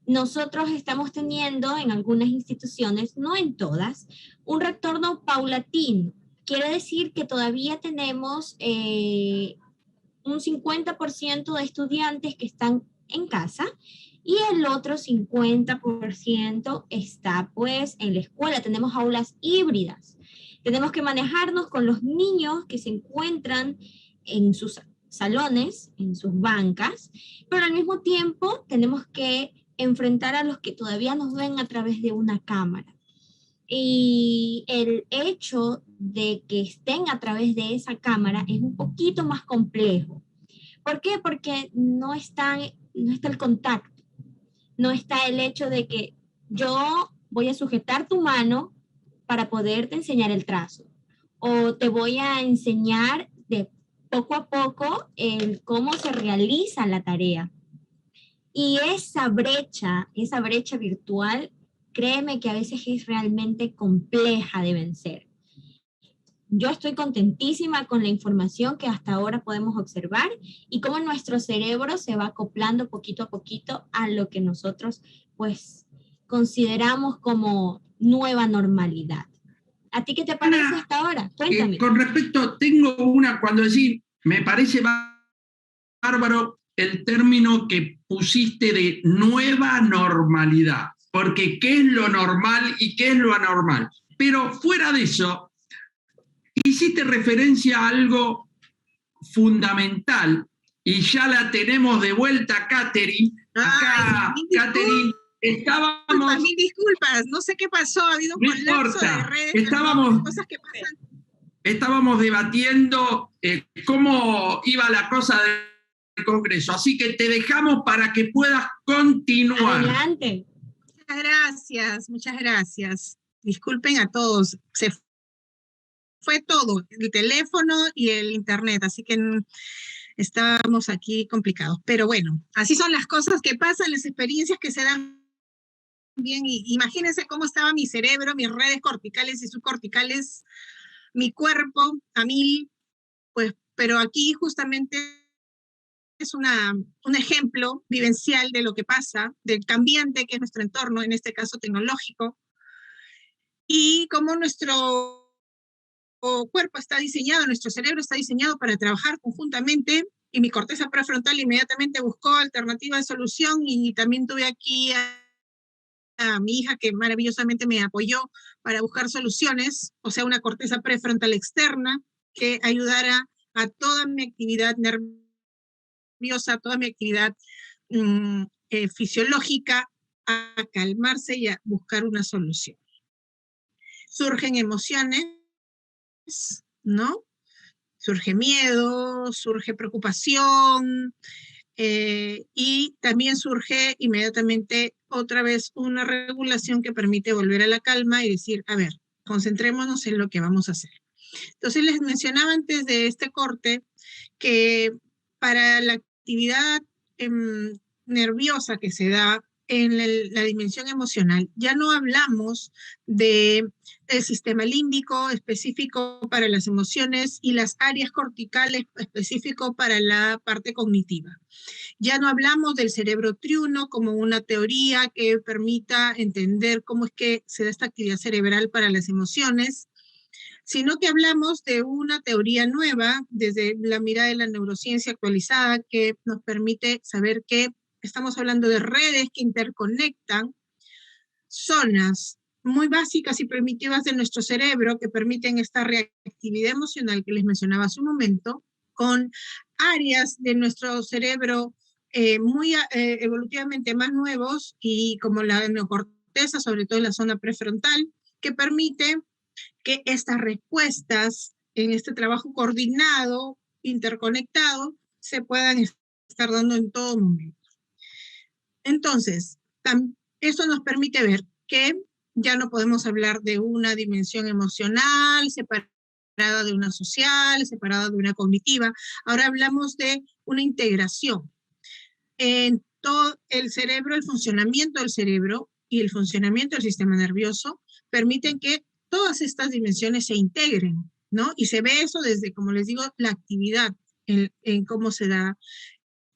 nosotros estamos teniendo en algunas instituciones, no en todas, un retorno paulatino. Quiere decir que todavía tenemos un 50% de estudiantes que están en casa y el otro 50% está pues en la escuela. Tenemos aulas híbridas. Tenemos que manejarnos con los niños que se encuentran en sus salones, en sus bancas, pero al mismo tiempo tenemos que enfrentar a los que todavía nos ven a través de una cámara. Y el hecho de que estén a través de esa cámara es un poquito más complejo. ¿Por qué? Porque no está el contacto, no está el hecho de que yo voy a sujetar tu mano para poderte enseñar el trazo, o te voy a enseñar de poco a poco cómo se realiza la tarea. Y esa brecha virtual, créeme que a veces es realmente compleja de vencer. Yo estoy contentísima con la información que hasta ahora podemos observar y cómo nuestro cerebro se va acoplando poquito a poquito a lo que nosotros pues consideramos como nueva normalidad. ¿A ti qué te parece hasta ahora? Cuéntame. Con respecto, tengo una, cuando decís, me parece bárbaro el término que pusiste de nueva normalidad, porque ¿qué es lo normal y qué es lo anormal? Pero fuera de eso, hiciste referencia a algo fundamental y ya la tenemos de vuelta, Catherine. Acá, Catherine, estábamos... Mil disculpas, no sé qué pasó, ha habido un colapso de redes, cosas que pasan. Estábamos debatiendo cómo iba la cosa del Congreso, así que te dejamos para que puedas continuar. Adelante. Muchas gracias. Disculpen a todos, se fue todo, el teléfono y el internet, así que estábamos aquí complicados. Pero bueno, así son las cosas que pasan, las experiencias que se dan bien, y imagínense cómo estaba mi cerebro, mis redes corticales y subcorticales, mi cuerpo a 1000, pues, pero aquí justamente es un ejemplo vivencial de lo que pasa, del cambiante que es nuestro entorno, en este caso tecnológico, y cómo nuestro cuerpo está diseñado, nuestro cerebro está diseñado para trabajar conjuntamente, y mi corteza prefrontal inmediatamente buscó alternativa de solución, y también tuve aquí a mi hija que maravillosamente me apoyó para buscar soluciones, o sea, una corteza prefrontal externa que ayudara a toda mi actividad nerviosa, a toda mi actividad fisiológica a calmarse y a buscar una solución. Surgen emociones, ¿no? Surge miedo, surge preocupación, y también surge inmediatamente otra vez una regulación que permite volver a la calma y decir, a ver, concentrémonos en lo que vamos a hacer. Entonces les mencionaba antes de este corte que para la actividad nerviosa que se da en la dimensión emocional, ya no hablamos del sistema límbico específico para las emociones y las áreas corticales específico para la parte cognitiva. Ya no hablamos del cerebro triuno como una teoría que permita entender cómo es que se da esta actividad cerebral para las emociones, sino que hablamos de una teoría nueva desde la mirada de la neurociencia actualizada que nos permite saber que estamos hablando de redes que interconectan zonas muy básicas y primitivas de nuestro cerebro que permiten esta reactividad emocional que les mencionaba hace un momento, con áreas de nuestro cerebro muy evolutivamente más nuevos y como la neocorteza, sobre todo en la zona prefrontal, que permite que estas respuestas en este trabajo coordinado, interconectado, se puedan estar dando en todo momento. Entonces, eso nos permite ver que ya no podemos hablar de una dimensión emocional separada de una social, separada de una cognitiva. Ahora hablamos de una integración. En todo el cerebro, el funcionamiento del cerebro y el funcionamiento del sistema nervioso permiten que todas estas dimensiones se integren, ¿no? Y se ve eso desde, como les digo, la actividad, en cómo se da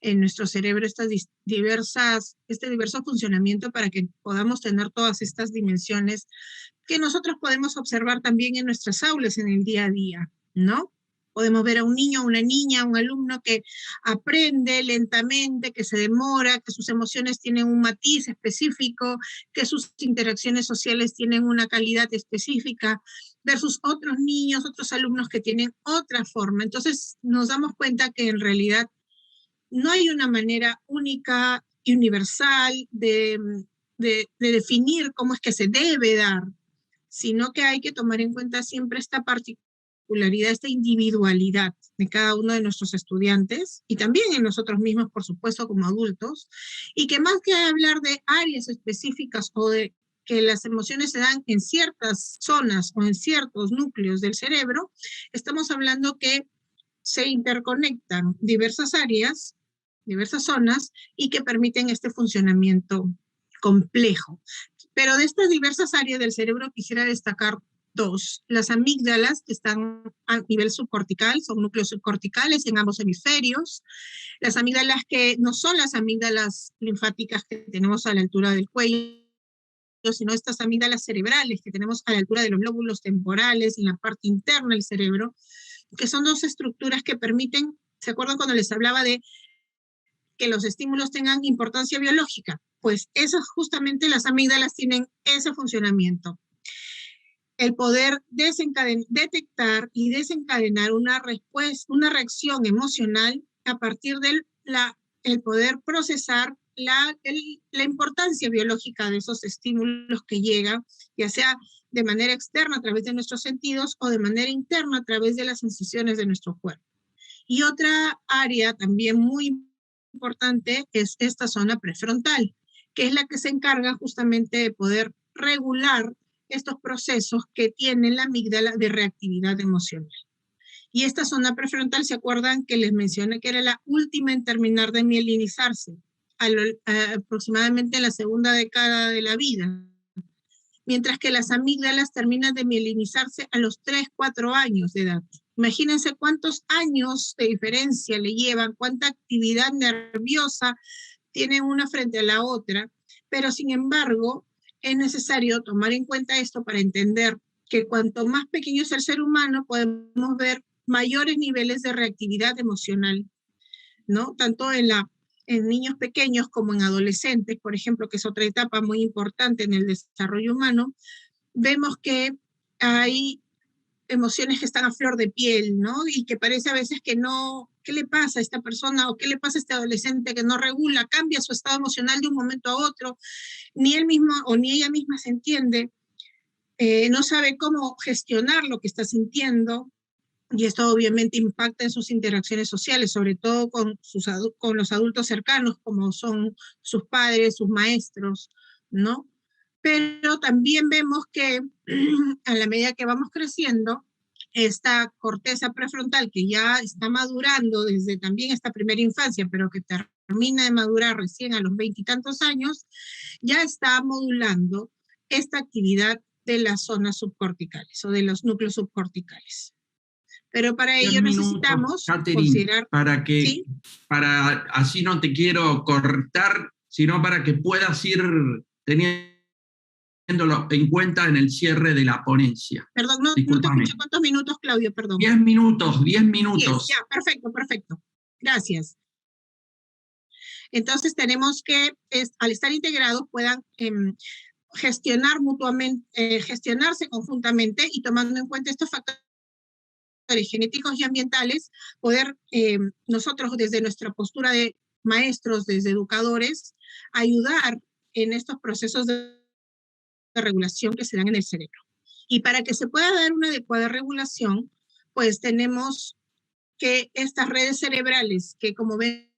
en nuestro cerebro este diverso funcionamiento para que podamos tener todas estas dimensiones que nosotros podemos observar también en nuestras aulas en el día a día, ¿no? Podemos ver a un niño, una niña, un alumno que aprende lentamente, que se demora, que sus emociones tienen un matiz específico, que sus interacciones sociales tienen una calidad específica, versus otros niños, otros alumnos que tienen otra forma. Entonces nos damos cuenta que en realidad no hay una manera única y universal de definir cómo es que se debe dar, sino que hay que tomar en cuenta siempre esta particularidad, esta individualidad de cada uno de nuestros estudiantes y también en nosotros mismos, por supuesto, como adultos, y que más que hablar de áreas específicas o de que las emociones se dan en ciertas zonas o en ciertos núcleos del cerebro, estamos hablando que se interconectan diversas áreas, diversas zonas, y que permiten este funcionamiento complejo. Pero de estas diversas áreas del cerebro quisiera destacar dos. Las amígdalas, que están a nivel subcortical, son núcleos subcorticales en ambos hemisferios. Las amígdalas que no son las amígdalas linfáticas que tenemos a la altura del cuello, sino estas amígdalas cerebrales que tenemos a la altura de los lóbulos temporales, en la parte interna del cerebro, que son dos estructuras que permiten, ¿se acuerdan cuando les hablaba de que los estímulos tengan importancia biológica? Pues esas justamente las amígdalas tienen ese funcionamiento. El poder detectar y desencadenar una respuesta, una reacción emocional a partir del el poder procesar la importancia biológica de esos estímulos que llegan, ya sea de manera externa a través de nuestros sentidos o de manera interna a través de las sensaciones de nuestro cuerpo. Y otra área también muy importante es esta zona prefrontal, que es la que se encarga justamente de poder regular estos procesos que tiene la amígdala de reactividad emocional. Y esta zona prefrontal, ¿se acuerdan que les mencioné que era la última en terminar de mielinizarse? aproximadamente en la segunda década de la vida, mientras que las amígdalas terminan de mielinizarse a los 3, 4 años de edad. Imagínense cuántos años de diferencia le llevan, cuánta actividad nerviosa tienen una frente a la otra, pero sin embargo es necesario tomar en cuenta esto para entender que cuanto más pequeño es el ser humano, podemos ver mayores niveles de reactividad emocional, ¿no? Tanto en niños pequeños como en adolescentes, por ejemplo, que es otra etapa muy importante en el desarrollo humano, vemos que hay emociones que están a flor de piel, ¿no? Y que parece a veces que no, ¿qué le pasa a esta persona o qué le pasa a este adolescente que no regula, cambia su estado emocional de un momento a otro, ni él mismo o ni ella misma se entiende, no sabe cómo gestionar lo que está sintiendo, y esto obviamente impacta en sus interacciones sociales, sobre todo con los adultos cercanos, como son sus padres, sus maestros, ¿no? Pero también vemos que a la medida que vamos creciendo, esta corteza prefrontal que ya está madurando desde también esta primera infancia, pero que termina de madurar recién a los 20 y tantos años, ya está modulando esta actividad de las zonas subcorticales o de los núcleos subcorticales. Pero para ello necesitamos Catherine, considerar... ¿Sí? para así no te quiero cortar, sino para que puedas ir teniéndolo en cuenta en el cierre de la ponencia. Perdón, no te escuché cuántos minutos, Claudio, perdón. 10 minutos, 10 minutos. 10, ya, perfecto, perfecto. Gracias. Entonces tenemos que, al estar integrados, puedan gestionar mutuamente, gestionarse conjuntamente y tomando en cuenta estos factores genéticos y ambientales, poder nosotros desde nuestra postura de maestros, desde educadores, ayudar en estos procesos de regulación que se dan en el cerebro. Y para que se pueda dar una adecuada regulación, pues tenemos que estas redes cerebrales, que como ven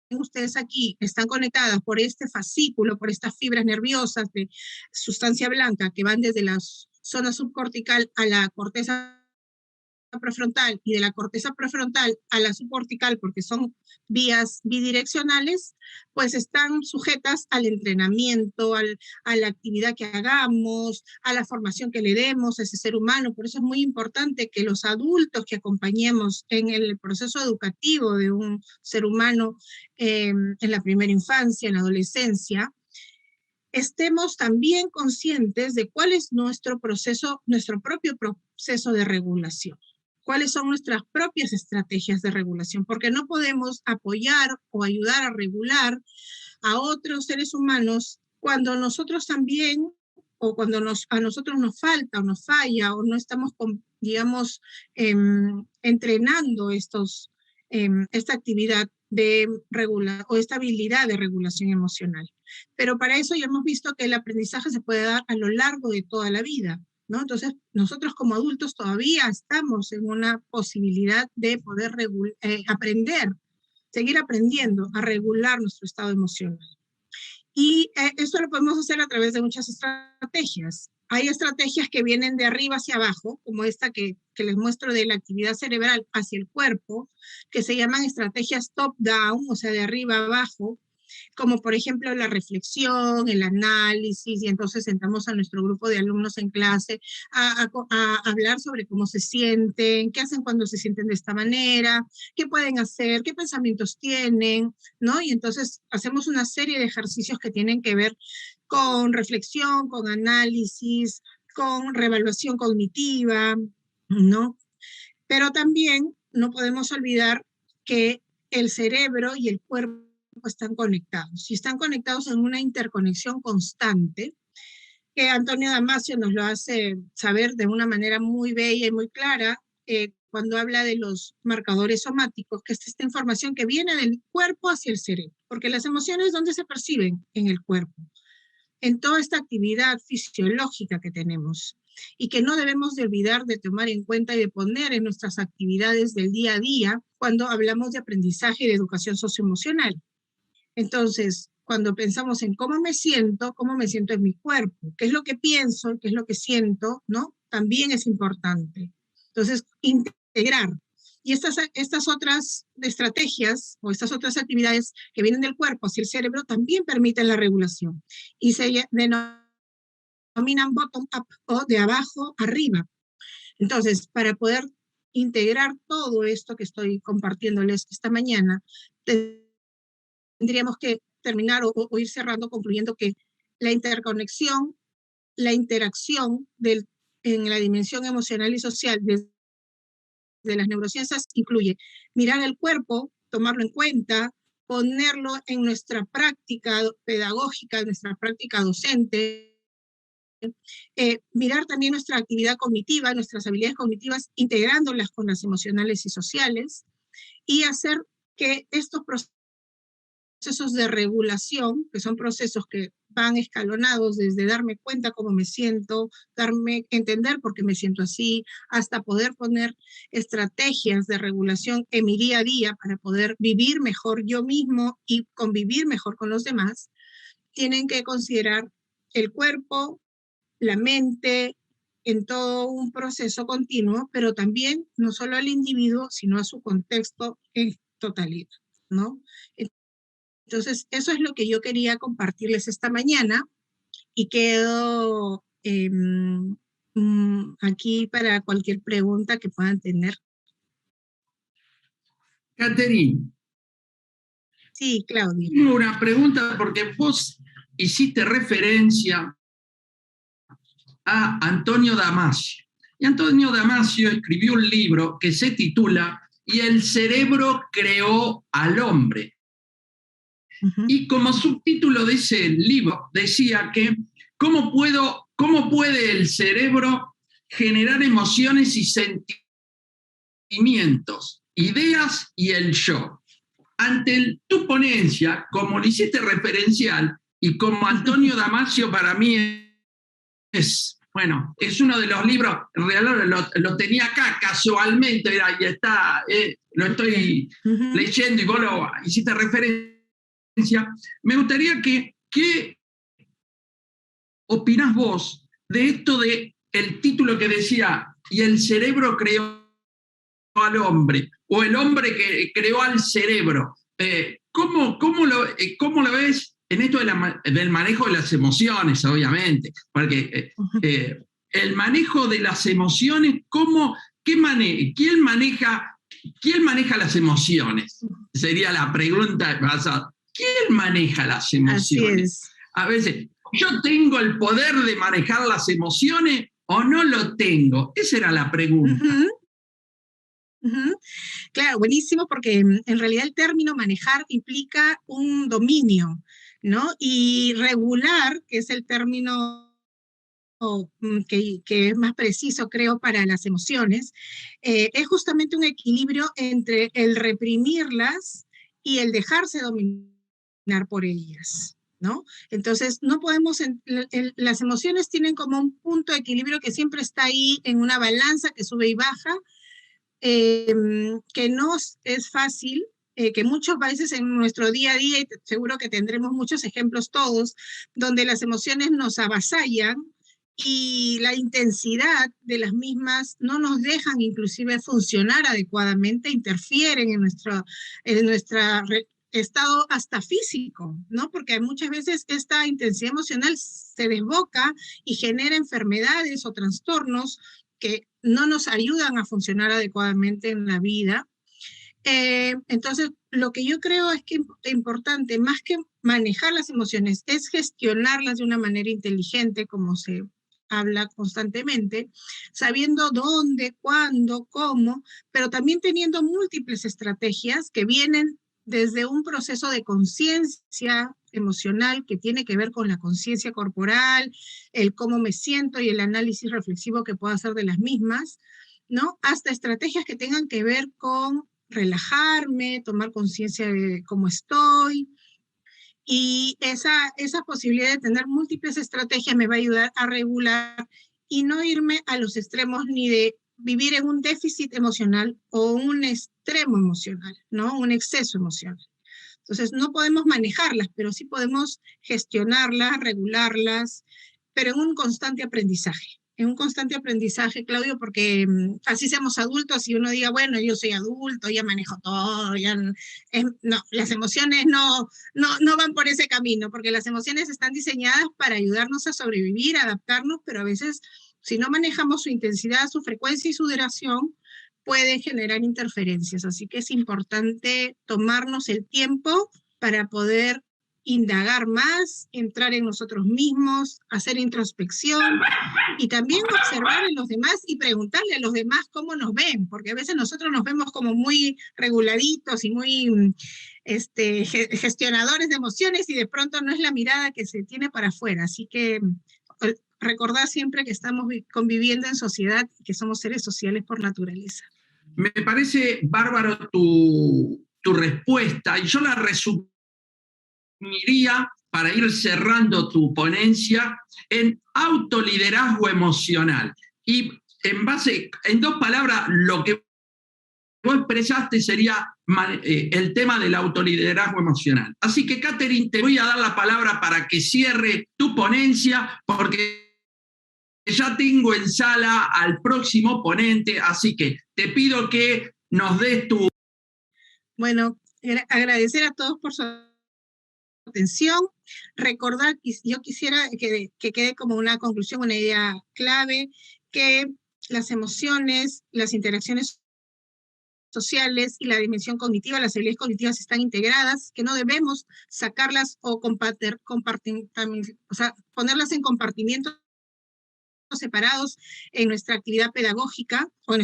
ustedes aquí, están conectadas por este fascículo, por estas fibras nerviosas de sustancia blanca que van desde la zona subcortical a la corteza prefrontal y de la corteza prefrontal a la subcortical, porque son vías bidireccionales, pues están sujetas al entrenamiento, a la actividad que hagamos, a la formación que le demos a ese ser humano. Por eso es muy importante que los adultos que acompañemos en el proceso educativo de un ser humano en la primera infancia, en la adolescencia, estemos también conscientes de cuál es nuestro propio proceso de regulación. ¿Cuáles son nuestras propias estrategias de regulación? Porque no podemos apoyar o ayudar a regular a otros seres humanos cuando nosotros también, o cuando a nosotros nos falta o nos falla, o no estamos, digamos, entrenando esta actividad de regular, o esta habilidad de regulación emocional. Pero para eso ya hemos visto que el aprendizaje se puede dar a lo largo de toda la vida, ¿no? Entonces, nosotros como adultos todavía estamos en una posibilidad de poder aprender, seguir aprendiendo a regular nuestro estado emocional. Y esto lo podemos hacer a través de muchas estrategias. Hay estrategias que vienen de arriba hacia abajo, como esta que les muestro de la actividad cerebral hacia el cuerpo, que se llaman estrategias top-down, o sea, de arriba a abajo, como por ejemplo la reflexión, el análisis, y entonces sentamos a nuestro grupo de alumnos en clase a hablar sobre cómo se sienten, qué hacen cuando se sienten de esta manera, qué pueden hacer, qué pensamientos tienen, ¿no? Y entonces hacemos una serie de ejercicios que tienen que ver con reflexión, con análisis, con reevaluación cognitiva, ¿no? Pero también no podemos olvidar que el cerebro y el cuerpo están conectados, y están conectados en una interconexión constante, que Antonio Damasio nos lo hace saber de una manera muy bella y muy clara, cuando habla de los marcadores somáticos, que es esta información que viene del cuerpo hacia el cerebro, porque las emociones, ¿dónde se perciben? En el cuerpo, en toda esta actividad fisiológica que tenemos, y que no debemos de olvidar de tomar en cuenta y de poner en nuestras actividades del día a día cuando hablamos de aprendizaje y de educación socioemocional. Entonces, cuando pensamos en cómo me siento en mi cuerpo, qué es lo que pienso, qué es lo que siento, ¿no? También es importante. Entonces, integrar Y estas otras estrategias o estas otras actividades que vienen del cuerpo hacia el cerebro también permiten la regulación y se denominan bottom-up o de abajo arriba. Entonces, para poder integrar todo esto que estoy compartiéndoles esta mañana, tendríamos que terminar o ir cerrando concluyendo que la interconexión, la interacción en la dimensión emocional y social desde las neurociencias incluye mirar el cuerpo, tomarlo en cuenta, ponerlo en nuestra práctica pedagógica, en nuestra práctica docente, mirar también nuestra actividad cognitiva, nuestras habilidades cognitivas, integrándolas con las emocionales y sociales, y hacer que estos procesos de regulación, que son procesos que van escalonados desde darme cuenta cómo me siento, entender por qué me siento así, hasta poder poner estrategias de regulación en mi día a día para poder vivir mejor yo mismo y convivir mejor con los demás, tienen que considerar el cuerpo, la mente, en todo un proceso continuo, pero también no solo al individuo, sino a su contexto en totalidad, ¿no? Entonces, eso es lo que yo quería compartirles esta mañana y quedo aquí para cualquier pregunta que puedan tener. Catherine. Sí, Claudia. Tengo una pregunta porque vos hiciste referencia a Antonio Damasio. Y Antonio Damasio escribió un libro que se titula "Y el cerebro creó al hombre". Y como subtítulo de ese libro decía que ¿cómo puede el cerebro generar emociones y sentimientos, ideas y el yo? Ante tu ponencia, como le hiciste referencial, y como Antonio Damasio para mí es uno de los libros, en realidad lo tenía acá casualmente, y está, lo estoy leyendo y vos lo hiciste referencia. Me gustaría ¿qué opinás vos de esto de el título que decía "Y el cerebro creó al hombre", o "el hombre que creó al cerebro"? ¿Cómo lo ves en esto del manejo de las emociones, obviamente? Porque el manejo de las emociones, ¿quién maneja las emociones? Sería la pregunta basada. ¿Quién maneja las emociones? A veces, ¿yo tengo el poder de manejar las emociones o no lo tengo? Esa era la pregunta. Claro, buenísimo, porque en realidad el término manejar implica un dominio, ¿no? Y regular, que es el término que es más preciso, creo, para las emociones, es justamente un equilibrio entre el reprimirlas y el dejarse dominar por ellas, ¿no? Entonces, no podemos, las emociones tienen como un punto de equilibrio que siempre está ahí en una balanza que sube y baja, que no es fácil, que muchos países en nuestro día a día, y seguro que tendremos muchos ejemplos todos, donde las emociones nos avasallan y la intensidad de las mismas no nos dejan inclusive funcionar adecuadamente, interfieren en nuestro estado hasta físico, ¿no? Porque muchas veces esta intensidad emocional se desboca y genera enfermedades o trastornos que no nos ayudan a funcionar adecuadamente en la vida. Entonces, lo que yo creo es que es importante, más que manejar las emociones, es gestionarlas de una manera inteligente, como se habla constantemente, sabiendo dónde, cuándo, cómo, pero también teniendo múltiples estrategias que vienen desde un proceso de conciencia emocional que tiene que ver con la conciencia corporal, el cómo me siento y el análisis reflexivo que puedo hacer de las mismas, ¿no? Hasta estrategias que tengan que ver con relajarme, tomar conciencia de cómo estoy, y esa posibilidad de tener múltiples estrategias me va a ayudar a regular y no irme a los extremos ni de vivir en un déficit emocional o un extremo emocional, ¿no? Un exceso emocional. Entonces, no podemos manejarlas, pero sí podemos gestionarlas, regularlas, pero en un constante aprendizaje, en un constante aprendizaje, Claudio, porque así seamos adultos y uno diga, bueno, yo soy adulto, ya manejo todo, no, las emociones no van por ese camino, porque las emociones están diseñadas para ayudarnos a sobrevivir, a adaptarnos, pero a veces, si no manejamos su intensidad, su frecuencia y su duración, puede generar interferencias. Así que es importante tomarnos el tiempo para poder indagar más, entrar en nosotros mismos, hacer introspección y también observar en los demás y preguntarle a los demás cómo nos ven, porque a veces nosotros nos vemos como muy reguladitos y muy gestionadores de emociones y de pronto no es la mirada que se tiene para afuera. Así que recordar siempre que estamos conviviendo en sociedad y que somos seres sociales por naturaleza. Me parece bárbaro tu respuesta, y yo la resumiría para ir cerrando tu ponencia en autoliderazgo emocional. Y en 2 palabras, lo que vos expresaste sería el tema del autoliderazgo emocional. Así que, Catherine, te voy a dar la palabra para que cierre tu ponencia, porque ya tengo en sala al próximo ponente, así que te pido que nos des tu... Bueno, agradecer a todos por su atención, recordar, yo quisiera que quede como una conclusión, una idea clave, que las emociones, las interacciones sociales y la dimensión cognitiva, las habilidades cognitivas están integradas, que no debemos sacarlas o ponerlas en compartimientos separados en nuestra actividad pedagógica o en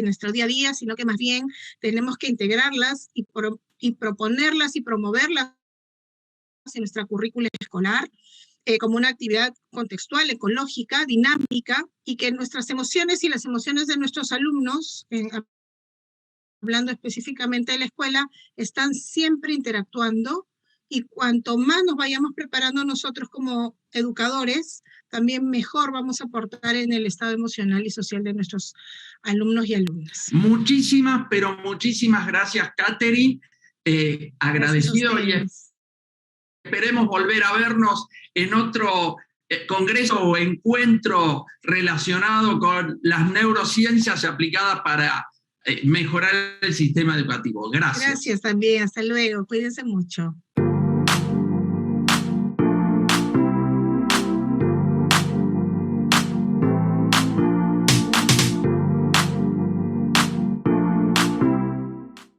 nuestro día a día, sino que más bien tenemos que integrarlas y proponerlas y promoverlas en nuestra currícula escolar como una actividad contextual, ecológica, dinámica, y que nuestras emociones y las emociones de nuestros alumnos, hablando específicamente de la escuela, están siempre interactuando, y cuanto más nos vayamos preparando nosotros como educadores, también mejor vamos a aportar en el estado emocional y social de nuestros alumnos y alumnas. Muchísimas, pero muchísimas gracias, Catherine. Agradecido, y esperemos volver a vernos en otro congreso o encuentro relacionado con las neurociencias aplicadas para mejorar el sistema educativo. Gracias. Gracias también, hasta luego, cuídense mucho.